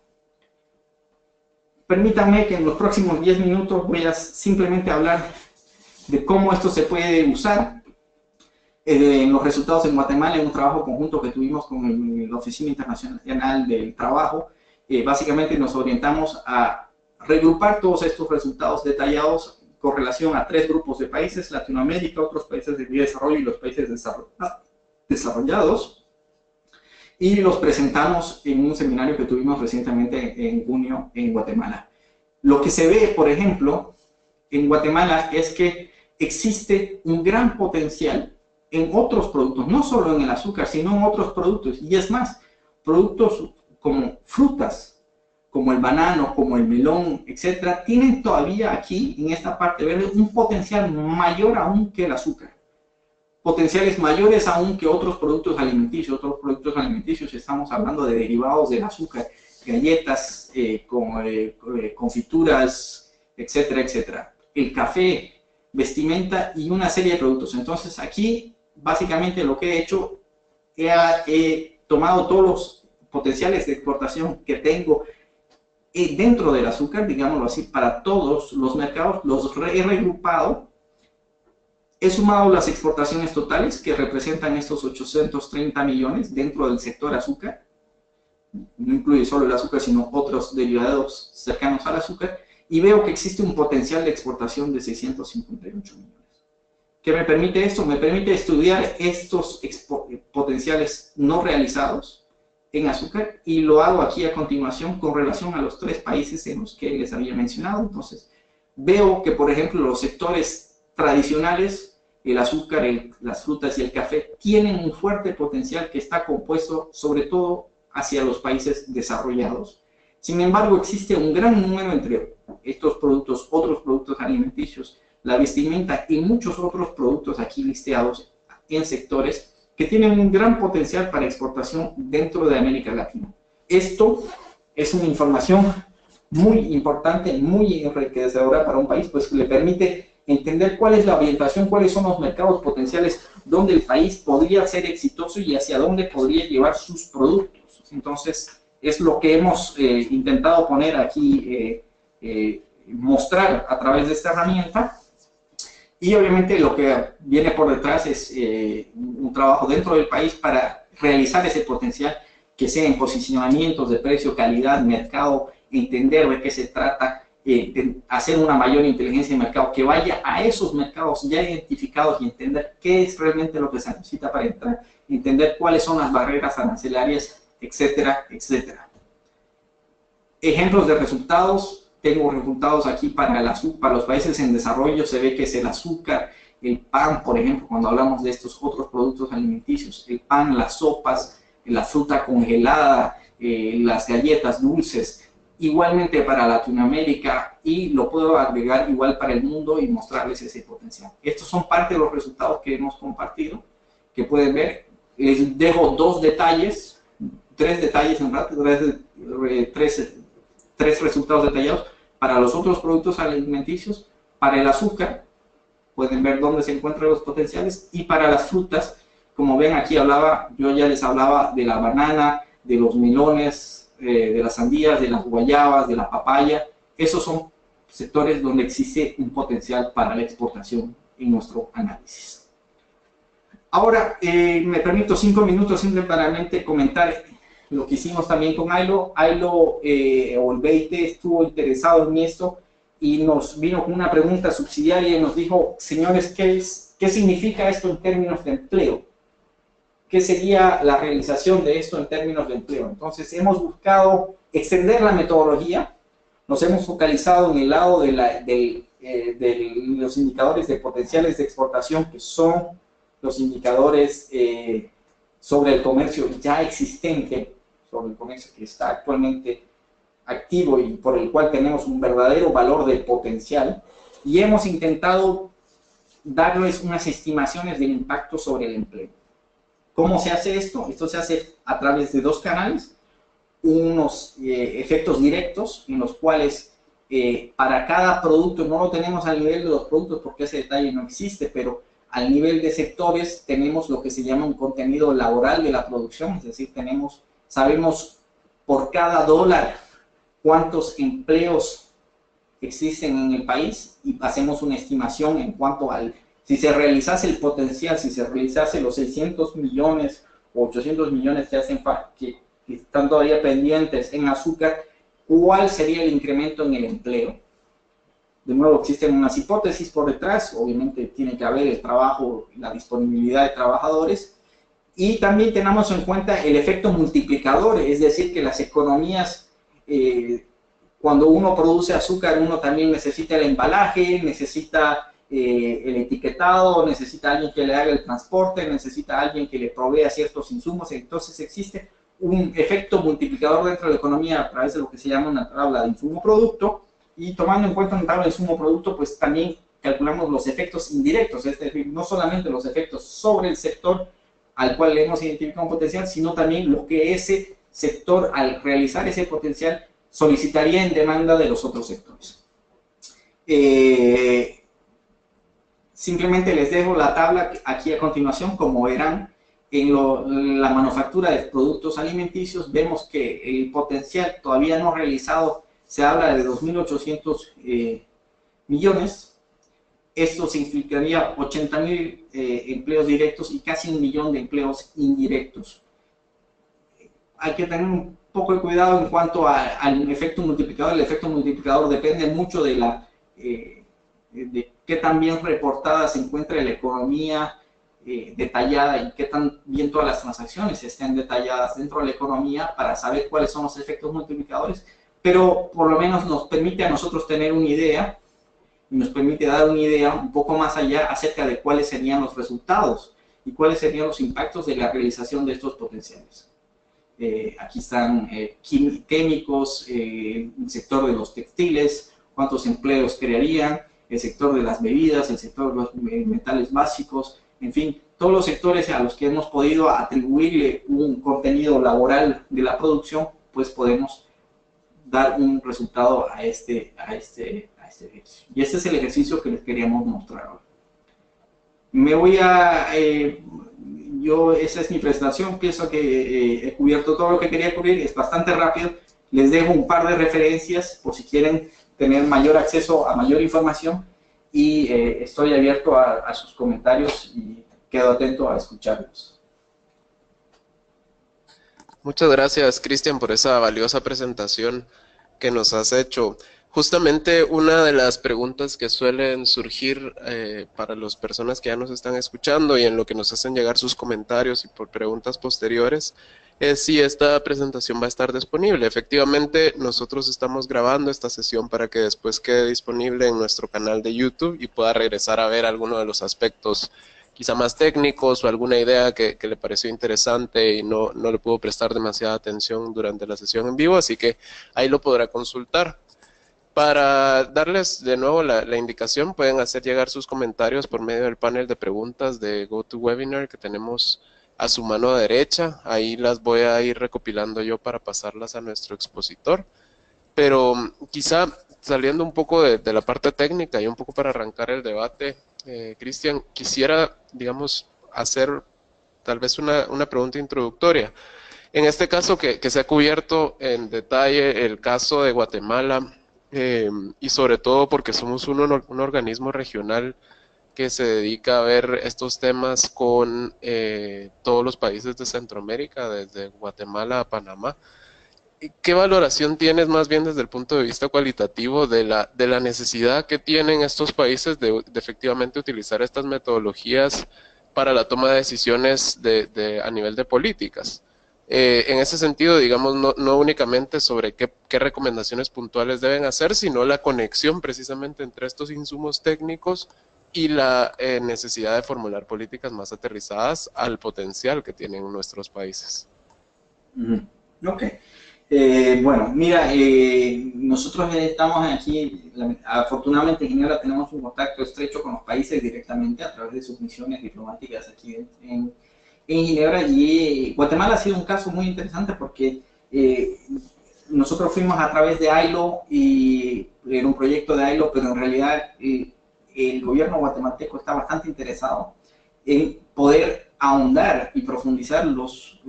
Permítanme que en los próximos 10 minutos voy a simplemente hablar de cómo esto se puede usar en los resultados en Guatemala, en un trabajo conjunto que tuvimos con la Oficina Internacional del Trabajo. Básicamente nos orientamos a regrupar todos estos resultados detallados con relación a 3 grupos de países: Latinoamérica, otros países de desarrollo y los países desarrollados, y los presentamos en un seminario que tuvimos recientemente en junio en Guatemala. Lo que se ve, por ejemplo, en Guatemala es que existe un gran potencial en otros productos, no solo en el azúcar, sino en otros productos. Y es más, productos como frutas, como el banano, como el melón, etcétera, tienen todavía aquí, en esta parte verde, un potencial mayor aún que el azúcar. Potenciales mayores aún que otros productos alimenticios. Otros productos alimenticios, estamos hablando de derivados del azúcar, galletas, confituras, etcétera, etcétera. El café, vestimenta y una serie de productos. Entonces aquí, básicamente lo que he hecho, he tomado todos los potenciales de exportación que tengo dentro del azúcar, digámoslo así, para todos los mercados, los he regrupado. He sumado las exportaciones totales que representan estos 830 millones dentro del sector azúcar. No incluye solo el azúcar, sino otros derivados cercanos al azúcar. Y veo que existe un potencial de exportación de 658 millones. ¿Qué me permite esto? Me permite estudiar estos potenciales no realizados en azúcar, y lo hago aquí a continuación con relación a los 3 países en los que les había mencionado. Entonces, veo que, por ejemplo, los sectores tradicionales, el azúcar, las frutas y el café, tienen un fuerte potencial que está compuesto sobre todo hacia los países desarrollados. Sin embargo, existe un gran número entre estos productos, otros productos alimenticios, la vestimenta y muchos otros productos aquí listados en sectores que tienen un gran potencial para exportación dentro de América Latina. Esto es una información muy importante, muy enriquecedora para un país, pues le permite entender cuál es la orientación, cuáles son los mercados potenciales donde el país podría ser exitoso y hacia dónde podría llevar sus productos. Entonces, es lo que hemos intentado poner aquí, mostrar a través de esta herramienta. Y obviamente lo que viene por detrás es un trabajo dentro del país para realizar ese potencial, que sea en posicionamientos de precio, calidad, mercado, entender de qué se trata, de hacer una mayor inteligencia de mercado, que vaya a esos mercados ya identificados y entender qué es realmente lo que se necesita para entrar, entender cuáles son las barreras arancelarias, etcétera, etcétera. Ejemplos de resultados. Tengo resultados aquí para el azúcar, para los países en desarrollo. Se ve que es el azúcar, el pan, por ejemplo, cuando hablamos de estos otros productos alimenticios, el pan, las sopas, la fruta congelada, las galletas dulces, igualmente para Latinoamérica, y lo puedo agregar igual para el mundo y mostrarles ese potencial. Estos son parte de los resultados que hemos compartido, que pueden ver. Les dejo 2 detalles, 3 detalles en rato, 3 resultados detallados para los otros productos alimenticios. Para el azúcar, pueden ver dónde se encuentran los potenciales, y para las frutas, como ven aquí yo ya les hablaba de la banana, de los melones, de las sandías, de las guayabas, de la papaya. Esos son sectores donde existe un potencial para la exportación en nuestro análisis. Ahora, me permito 5 minutos simplemente comentar lo que hicimos también con AILO. AILO o el BIT estuvo interesado en esto y nos vino con una pregunta subsidiaria y nos dijo: señores, ¿qué significa esto en términos de empleo? ¿Qué sería la realización de esto en términos de empleo? Entonces, hemos buscado extender la metodología. Nos hemos focalizado en el lado de los indicadores de potenciales de exportación, que son los indicadores sobre el comercio ya existente, sobre el comercio que está actualmente activo y por el cual tenemos un verdadero valor de potencial, y hemos intentado darles unas estimaciones del impacto sobre el empleo. ¿Cómo se hace esto? Esto se hace a través de 2 canales, unos efectos directos, en los cuales para cada producto, no lo tenemos al nivel de los productos porque ese detalle no existe, pero al nivel de sectores tenemos lo que se llama un contenido laboral de la producción, es decir, sabemos por cada dólar cuántos empleos existen en el país, y hacemos una estimación en cuanto si se realizase el potencial, si se realizase los 600 millones o 800 millones que están todavía pendientes en azúcar, ¿cuál sería el incremento en el empleo? De nuevo, existen unas hipótesis por detrás. Obviamente tiene que haber el trabajo y la disponibilidad de trabajadores, y también tenemos en cuenta el efecto multiplicador, es decir, que las economías, cuando uno produce azúcar, uno también necesita el embalaje, necesita el etiquetado, necesita alguien que le haga el transporte, necesita alguien que le provea ciertos insumos. Entonces existe un efecto multiplicador dentro de la economía a través de lo que se llama una tabla de insumo-producto, y tomando en cuenta una tabla de insumo-producto, pues también calculamos los efectos indirectos, es decir, no solamente los efectos sobre el sector al cual le hemos identificado un potencial, sino también lo que ese sector, al realizar ese potencial, solicitaría en demanda de los otros sectores. Simplemente les dejo la tabla aquí a continuación. Como verán, en la manufactura de productos alimenticios vemos que el potencial todavía no realizado se habla de 2.800 millones. Esto significaría 80.000 empleos directos y casi 1 millón de empleos indirectos. Hay que tener un poco de cuidado en cuanto al efecto multiplicador. El efecto multiplicador depende mucho de qué tan bien reportada se encuentre la economía detallada y qué tan bien todas las transacciones estén detalladas dentro de la economía para saber cuáles son los efectos multiplicadores, pero por lo menos nos permite a nosotros tener una idea, y nos permite dar una idea un poco más allá acerca de cuáles serían los resultados y cuáles serían los impactos de la realización de estos potenciales. Aquí están químicos, el sector de los textiles, cuántos empleos crearían, el sector de las bebidas, el sector de los metales básicos, en fin, todos los sectores a los que hemos podido atribuirle un contenido laboral de la producción, pues podemos dar un resultado a este ejercicio. Y este es el ejercicio que les queríamos mostrar ahora. Esa es mi presentación. Pienso que he cubierto todo lo que quería cubrir, es bastante rápido. Les dejo un par de referencias por si quieren tener mayor acceso a mayor información, y estoy abierto a sus comentarios y quedo atento a escucharlos. Muchas gracias, Cristian, por esa valiosa presentación que nos has hecho. Justamente una de las preguntas que suelen surgir para las personas que ya nos están escuchando y en lo que nos hacen llegar sus comentarios y por preguntas posteriores es si esta presentación va a estar disponible. Efectivamente, nosotros estamos grabando esta sesión para que después quede disponible en nuestro canal de YouTube y pueda regresar a ver alguno de los aspectos quizá más técnicos o alguna idea que le pareció interesante y no le pudo prestar demasiada atención durante la sesión en vivo, así que ahí lo podrá consultar. Para darles de nuevo la indicación, pueden hacer llegar sus comentarios por medio del panel de preguntas de GoToWebinar que tenemos a su mano derecha. Ahí las voy a ir recopilando yo para pasarlas a nuestro expositor. Pero quizá saliendo un poco de la parte técnica y un poco para arrancar el debate, Cristian, quisiera, digamos, hacer tal vez una pregunta introductoria. En este caso que se ha cubierto en detalle el caso de Guatemala, y sobre todo porque somos un organismo regional que se dedica a ver estos temas con todos los países de Centroamérica, desde Guatemala a Panamá. ¿Qué valoración tienes más bien desde el punto de vista cualitativo de la necesidad que tienen estos países de efectivamente utilizar estas metodologías para la toma de decisiones a nivel de políticas? En ese sentido, digamos, no únicamente sobre qué recomendaciones puntuales deben hacer, sino la conexión precisamente entre estos insumos técnicos y la necesidad de formular políticas más aterrizadas al potencial que tienen nuestros países. Ok. Bueno, mira, nosotros estamos aquí, afortunadamente en Ginebra tenemos un contacto estrecho con los países directamente a través de sus misiones diplomáticas aquí en Ginebra, y Guatemala ha sido un caso muy interesante porque nosotros fuimos a través de ILO, y era un proyecto de ILO, pero en realidad el gobierno guatemalteco está bastante interesado en poder ahondar y profundizar los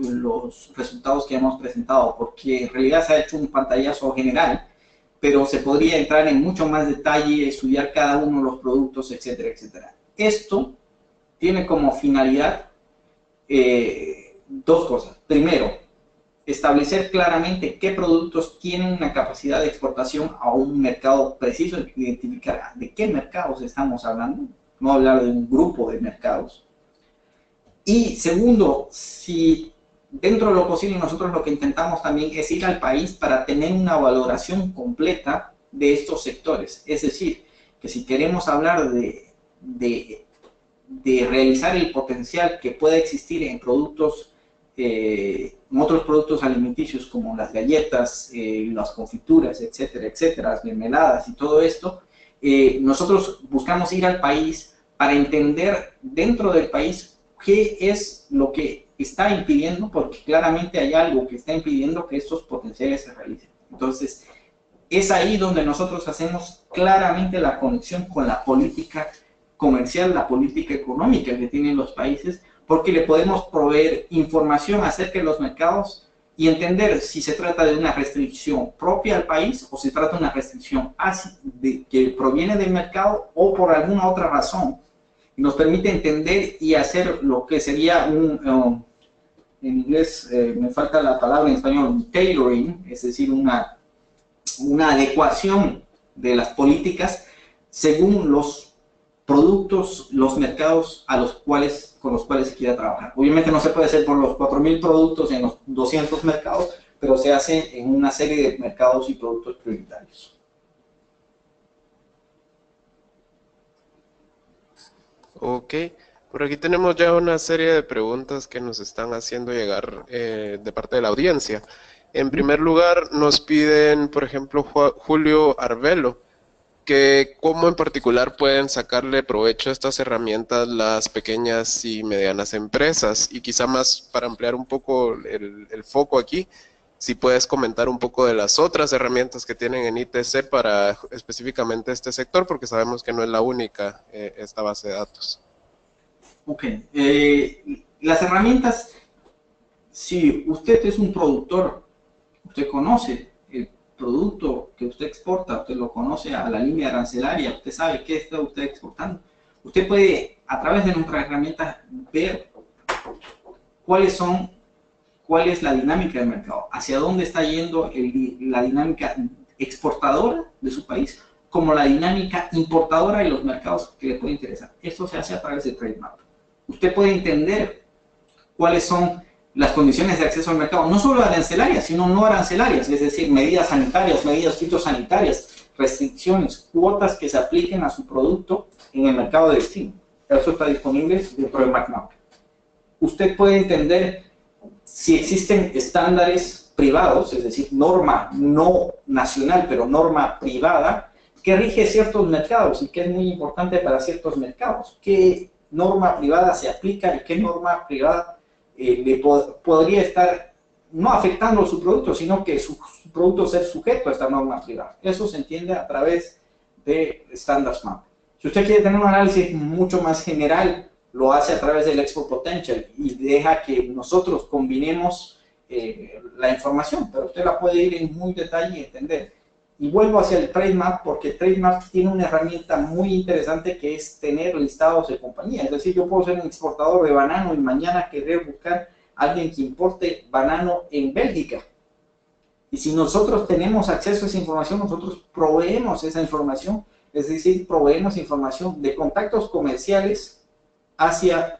resultados que hemos presentado, porque en realidad se ha hecho un pantallazo general, pero se podría entrar en mucho más detalle, estudiar cada uno de los productos, etcétera, etcétera. Esto tiene como finalidad dos cosas. Primero, establecer claramente qué productos tienen una capacidad de exportación a un mercado preciso, identificar de qué mercados estamos hablando, no hablar de un grupo de mercados. Y segundo, si dentro de lo posible nosotros lo que intentamos también es ir al país para tener una valoración completa de estos sectores. Es decir, que si queremos hablar de de realizar el potencial que pueda existir en productos, en otros productos alimenticios como las galletas, las confituras, etcétera, etcétera, las mermeladas y todo esto, nosotros buscamos ir al país para entender dentro del país qué es lo que está impidiendo, porque claramente hay algo que está impidiendo que estos potenciales se realicen. Entonces, es ahí donde nosotros hacemos claramente la conexión con la política comercial, la política económica que tienen los países, porque le podemos proveer información acerca de los mercados y entender si se trata de una restricción propia al país o se trata de una restricción que proviene del mercado o por alguna otra razón. Nos permite entender y hacer lo que sería en inglés, me falta la palabra en español, tailoring, es decir, una adecuación de las políticas según los productos, los mercados con los cuales se quiera trabajar. Obviamente no se puede hacer por los 4.000 productos en los 200 mercados, pero se hace en una serie de mercados y productos prioritarios. Ok, por aquí tenemos ya una serie de preguntas que nos están haciendo llegar de parte de la audiencia. En primer lugar, nos piden, por ejemplo, Julio Arbelo, que cómo en particular pueden sacarle provecho a estas herramientas las pequeñas y medianas empresas. Y quizá más para ampliar un poco el foco aquí, si puedes comentar un poco de las otras herramientas que tienen en ITC para específicamente este sector, porque sabemos que no es la única esta base de datos. Ok, las herramientas, si usted es un productor, usted conoce el producto que usted exporta, usted lo conoce a la línea arancelaria, usted sabe qué está usted exportando. Usted puede, a través de nuestras herramientas, ver cuál es la dinámica del mercado, hacia dónde está yendo la dinámica exportadora de su país, como la dinámica importadora y los mercados que le pueden interesar. Esto se hace a través de TradeMap. Usted puede entender cuáles son las condiciones de acceso al mercado, no solo arancelarias, sino no arancelarias, es decir, medidas sanitarias, medidas fitosanitarias, restricciones, cuotas que se apliquen a su producto en el mercado de destino. Eso está disponible dentro de MacMap. Usted puede entender si existen estándares privados, es decir, norma no nacional, pero norma privada, que rige ciertos mercados y que es muy importante para ciertos mercados. ¿Qué norma privada se aplica y qué norma privada podría estar no afectando su producto, sino que su producto ser sujeto a esta norma privada? Eso se entiende a través de Standards Map. Si usted quiere tener un análisis mucho más general, lo hace a través del Export Potential y deja que nosotros combinemos la información, pero usted la puede ir en muy detalle y entender. Y vuelvo hacia el TradeMap porque TradeMap tiene una herramienta muy interesante que es tener listados de compañías. Es decir, yo puedo ser un exportador de banano y mañana querer buscar a alguien que importe banano en Bélgica. Y si nosotros tenemos acceso a esa información, nosotros proveemos esa información, es decir, proveemos información de contactos comerciales hacia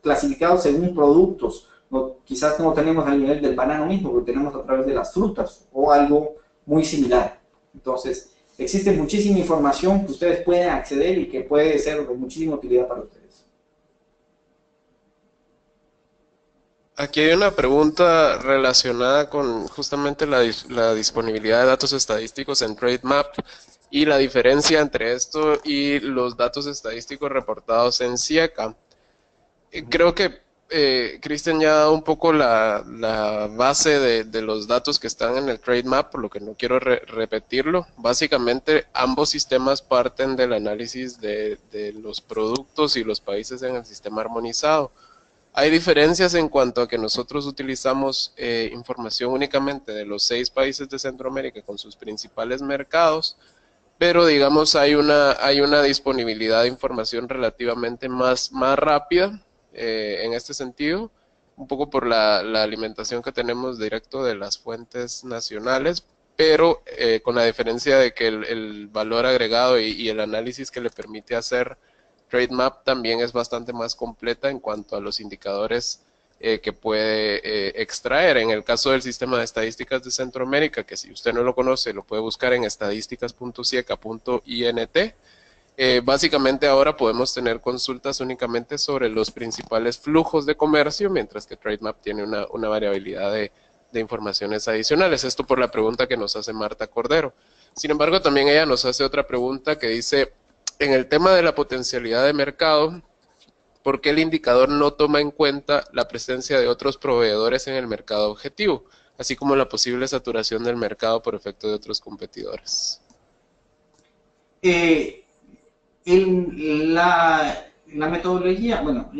clasificados según productos. No, quizás no lo tenemos al nivel del banano mismo, lo tenemos a través de las frutas o algo muy similar. Entonces, existe muchísima información que ustedes pueden acceder y que puede ser de muchísima utilidad para ustedes. Aquí hay una pregunta relacionada con justamente la disponibilidad de datos estadísticos en TradeMap y la diferencia entre esto y los datos estadísticos reportados en CIECA. Creo que Cristian ya ha dado un poco la base de los datos que están en el TradeMap, por lo que no quiero repetirlo. Básicamente, ambos sistemas parten del análisis de los productos y los países en el sistema armonizado. Hay diferencias en cuanto a que nosotros utilizamos información únicamente de los 6 países de Centroamérica con sus principales mercados, pero digamos hay una disponibilidad de información relativamente más rápida en este sentido, un poco por la alimentación que tenemos directo de las fuentes nacionales, pero con la diferencia de que el valor agregado y el análisis que le permite hacer TradeMap también es bastante más completa en cuanto a los indicadores que puede extraer. En el caso del sistema de estadísticas de Centroamérica, que si usted no lo conoce, lo puede buscar en estadísticas.cieca.int, Básicamente ahora podemos tener consultas únicamente sobre los principales flujos de comercio, mientras que Trademap tiene una variabilidad de informaciones adicionales. Esto por la pregunta que nos hace Marta Cordero. Sin embargo, también ella nos hace otra pregunta que dice, en el tema de la potencialidad de mercado, ¿por qué el indicador no toma en cuenta la presencia de otros proveedores en el mercado objetivo, así como la posible saturación del mercado por efecto de otros competidores? La metodología, bueno,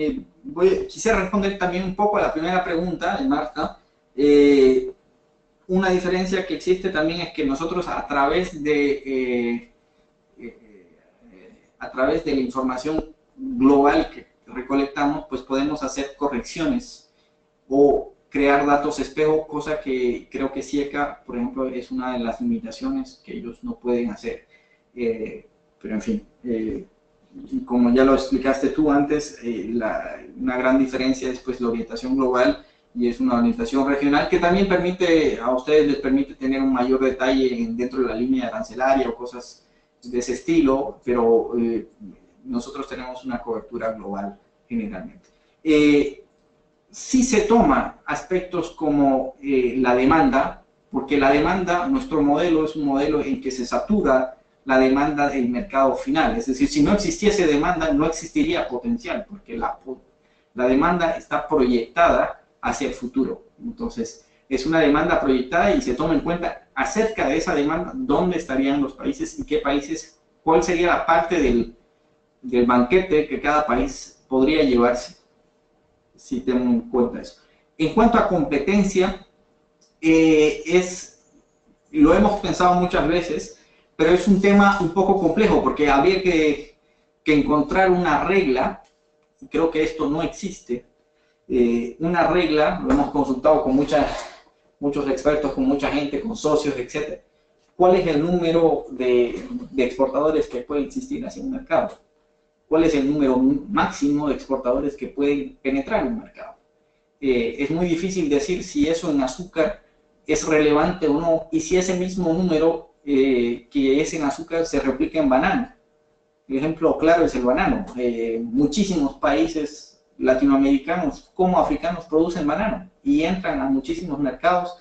quisiera responder también un poco a la primera pregunta de Marta. Una diferencia que existe también es que nosotros a través de la información global que recolectamos, pues podemos hacer correcciones o crear datos espejo, cosa que creo que SIECA, por ejemplo, es una de las limitaciones que ellos no pueden hacer. Pero en fin, como ya lo explicaste tú antes, una gran diferencia es pues la orientación global y es una orientación regional que también a ustedes les permite tener un mayor detalle dentro de la línea arancelaria o cosas de ese estilo, pero nosotros tenemos una cobertura global generalmente. Sí se toma aspectos como la demanda, porque la demanda, nuestro modelo es un modelo en que se satura la demanda del mercado final. Es decir, si no existiese demanda, no existiría potencial, porque la demanda está proyectada hacia el futuro. Entonces, es una demanda proyectada y se toma en cuenta acerca de esa demanda, dónde estarían los países y qué países, cuál sería la parte del banquete que cada país podría llevarse, si tengo en cuenta eso. En cuanto a competencia, lo hemos pensado muchas veces, pero es un tema un poco complejo, porque habría que encontrar una regla, y creo que esto no existe, una regla, lo hemos consultado con muchos expertos, con mucha gente, con socios, etc. ¿Cuál es el número de exportadores que puede existir hacia un mercado? ¿Cuál es el número máximo de exportadores que pueden penetrar un mercado? Es muy difícil decir si eso en azúcar es relevante o no, y si ese mismo número que es en azúcar se replica en banano. El ejemplo claro es el banano. Muchísimos países latinoamericanos como africanos producen banano y entran a muchísimos mercados,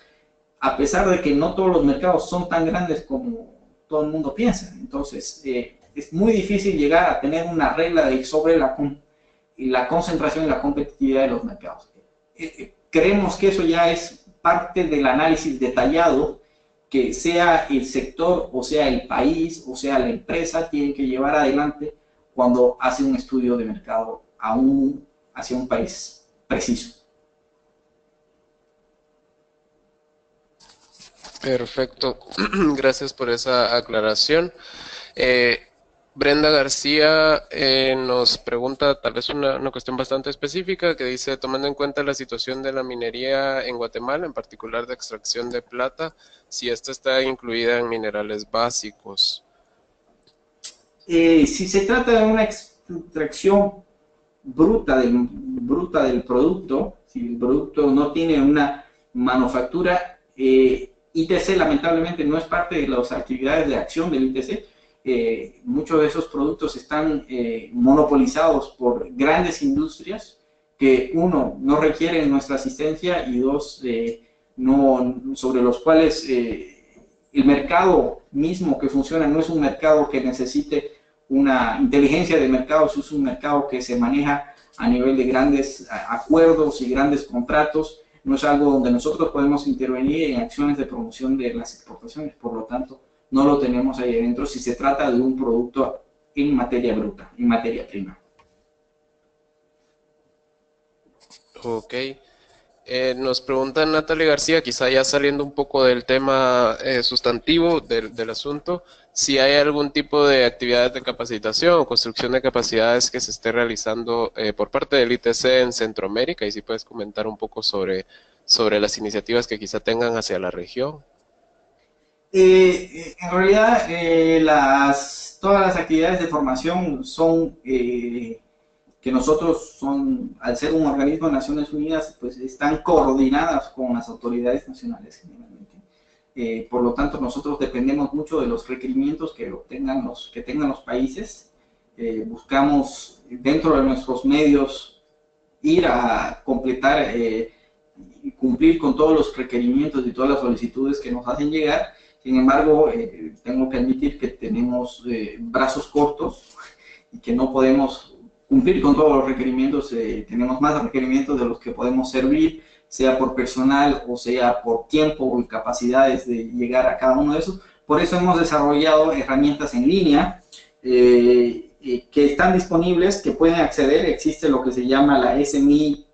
a pesar de que no todos los mercados son tan grandes como todo el mundo piensa. Entonces, es muy difícil llegar a tener una regla sobre la concentración y la competitividad de los mercados. Creemos que eso ya es parte del análisis detallado que sea el sector, o sea el país, o sea la empresa, tiene que llevar adelante cuando hace un estudio de mercado hacia un país preciso. Perfecto, gracias por esa aclaración. Brenda García nos pregunta tal vez una cuestión bastante específica que dice, tomando en cuenta la situación de la minería en Guatemala, en particular de extracción de plata, si esta está incluida en minerales básicos. Si se trata de una extracción bruta del producto, si el producto no tiene una manufactura, ITC lamentablemente no es parte de las actividades de acción del ITC. Muchos de esos productos están monopolizados por grandes industrias que, uno, no requieren nuestra asistencia y dos, sobre los cuales el mercado mismo que funciona no es un mercado que necesite una inteligencia de mercado, es un mercado que se maneja a nivel de grandes acuerdos y grandes contratos. No es algo donde nosotros podemos intervenir en acciones de promoción de las exportaciones, por lo tanto, no lo tenemos ahí adentro si se trata de un producto en materia bruta, en materia prima. Ok. Nos pregunta Natalie García, quizá ya saliendo un poco del tema sustantivo del asunto, si hay algún tipo de actividades de capacitación o construcción de capacidades que se esté realizando por parte del ITC en Centroamérica, y si puedes comentar un poco sobre las iniciativas que quizá tengan hacia la región. En realidad, todas las actividades de formación son que nosotros al ser un organismo de Naciones Unidas, pues están coordinadas con las autoridades nacionales generalmente. Por lo tanto, nosotros dependemos mucho de los requerimientos que tengan los países buscamos dentro de nuestros medios ir a completar y cumplir con todos los requerimientos y todas las solicitudes que nos hacen llegar. Sin embargo, tengo que admitir que tenemos brazos cortos y que no podemos cumplir con todos los requerimientos. Tenemos más requerimientos de los que podemos servir, sea por personal o sea por tiempo y capacidades de llegar a cada uno de esos. Por eso hemos desarrollado herramientas en línea que están disponibles, que pueden acceder. Existe lo que se llama la SME,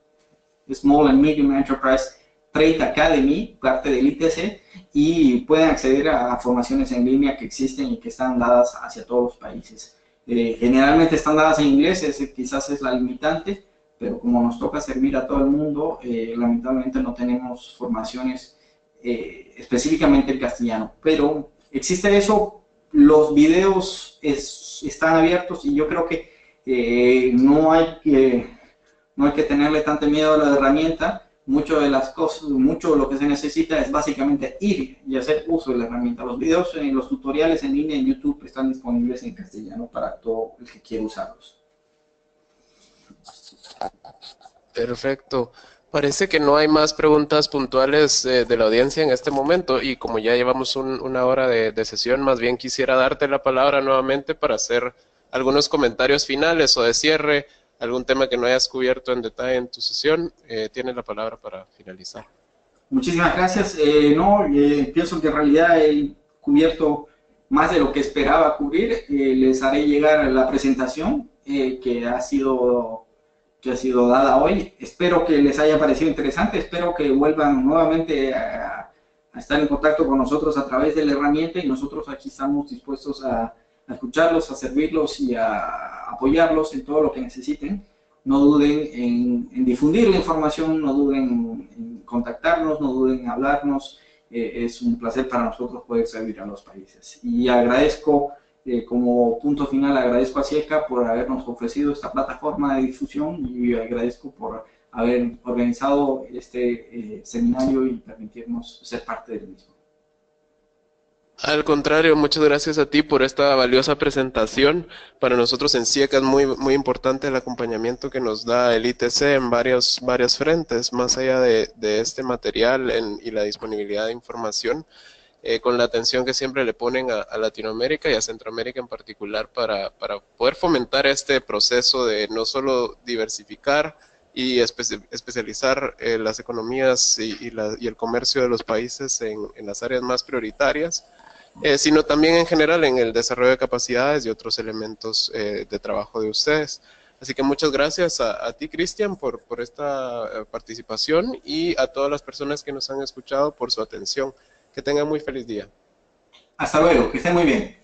Small and Medium Enterprise Trade Academy, parte del ITC, y pueden acceder a formaciones en línea que existen y que están dadas hacia todos los países. Generalmente están dadas en inglés, ese quizás es la limitante, pero como nos toca servir a todo el mundo, lamentablemente no tenemos formaciones específicamente en castellano. Pero existe eso, los videos están abiertos y yo creo que no hay que tenerle tanto miedo a la herramienta. Mucho de las cosas, mucho de lo que se necesita es básicamente ir y hacer uso de la herramienta. Los videos, los tutoriales en línea en YouTube están disponibles en castellano para todo el que quiera usarlos. Perfecto. Parece que no hay más preguntas puntuales de la audiencia en este momento y como ya llevamos una hora de sesión, más bien quisiera darte la palabra nuevamente para hacer algunos comentarios finales o de cierre, algún tema que no hayas cubierto en detalle en tu sesión. Tienes la palabra para finalizar. Muchísimas gracias. Pienso que en realidad he cubierto más de lo que esperaba cubrir. Les haré llegar la presentación que ha sido dada hoy. Espero que les haya parecido interesante, espero que vuelvan nuevamente a estar en contacto con nosotros a través de la herramienta y nosotros aquí estamos dispuestos a escucharlos, a servirlos y a apoyarlos en todo lo que necesiten. No duden en difundir la información, no duden en contactarnos, no duden en hablarnos. Es un placer para nosotros poder servir a los países. Y agradezco, como punto final, agradezco a CIECA por habernos ofrecido esta plataforma de difusión y agradezco por haber organizado este seminario y permitirnos ser parte del mismo. Al contrario, muchas gracias a ti por esta valiosa presentación. Para nosotros en CIECA es muy importante el acompañamiento que nos da el ITC en varios frentes, más allá de este material y la disponibilidad de información, con la atención que siempre le ponen a Latinoamérica y a Centroamérica en particular para poder fomentar este proceso de no solo diversificar y especializar las economías y el comercio de los países en las áreas más prioritarias, sino también en general en el desarrollo de capacidades y otros elementos de trabajo de ustedes. Así que muchas gracias a ti, Cristian, por esta participación y a todas las personas que nos han escuchado por su atención. Que tengan muy feliz día. Hasta luego, que estén muy bien.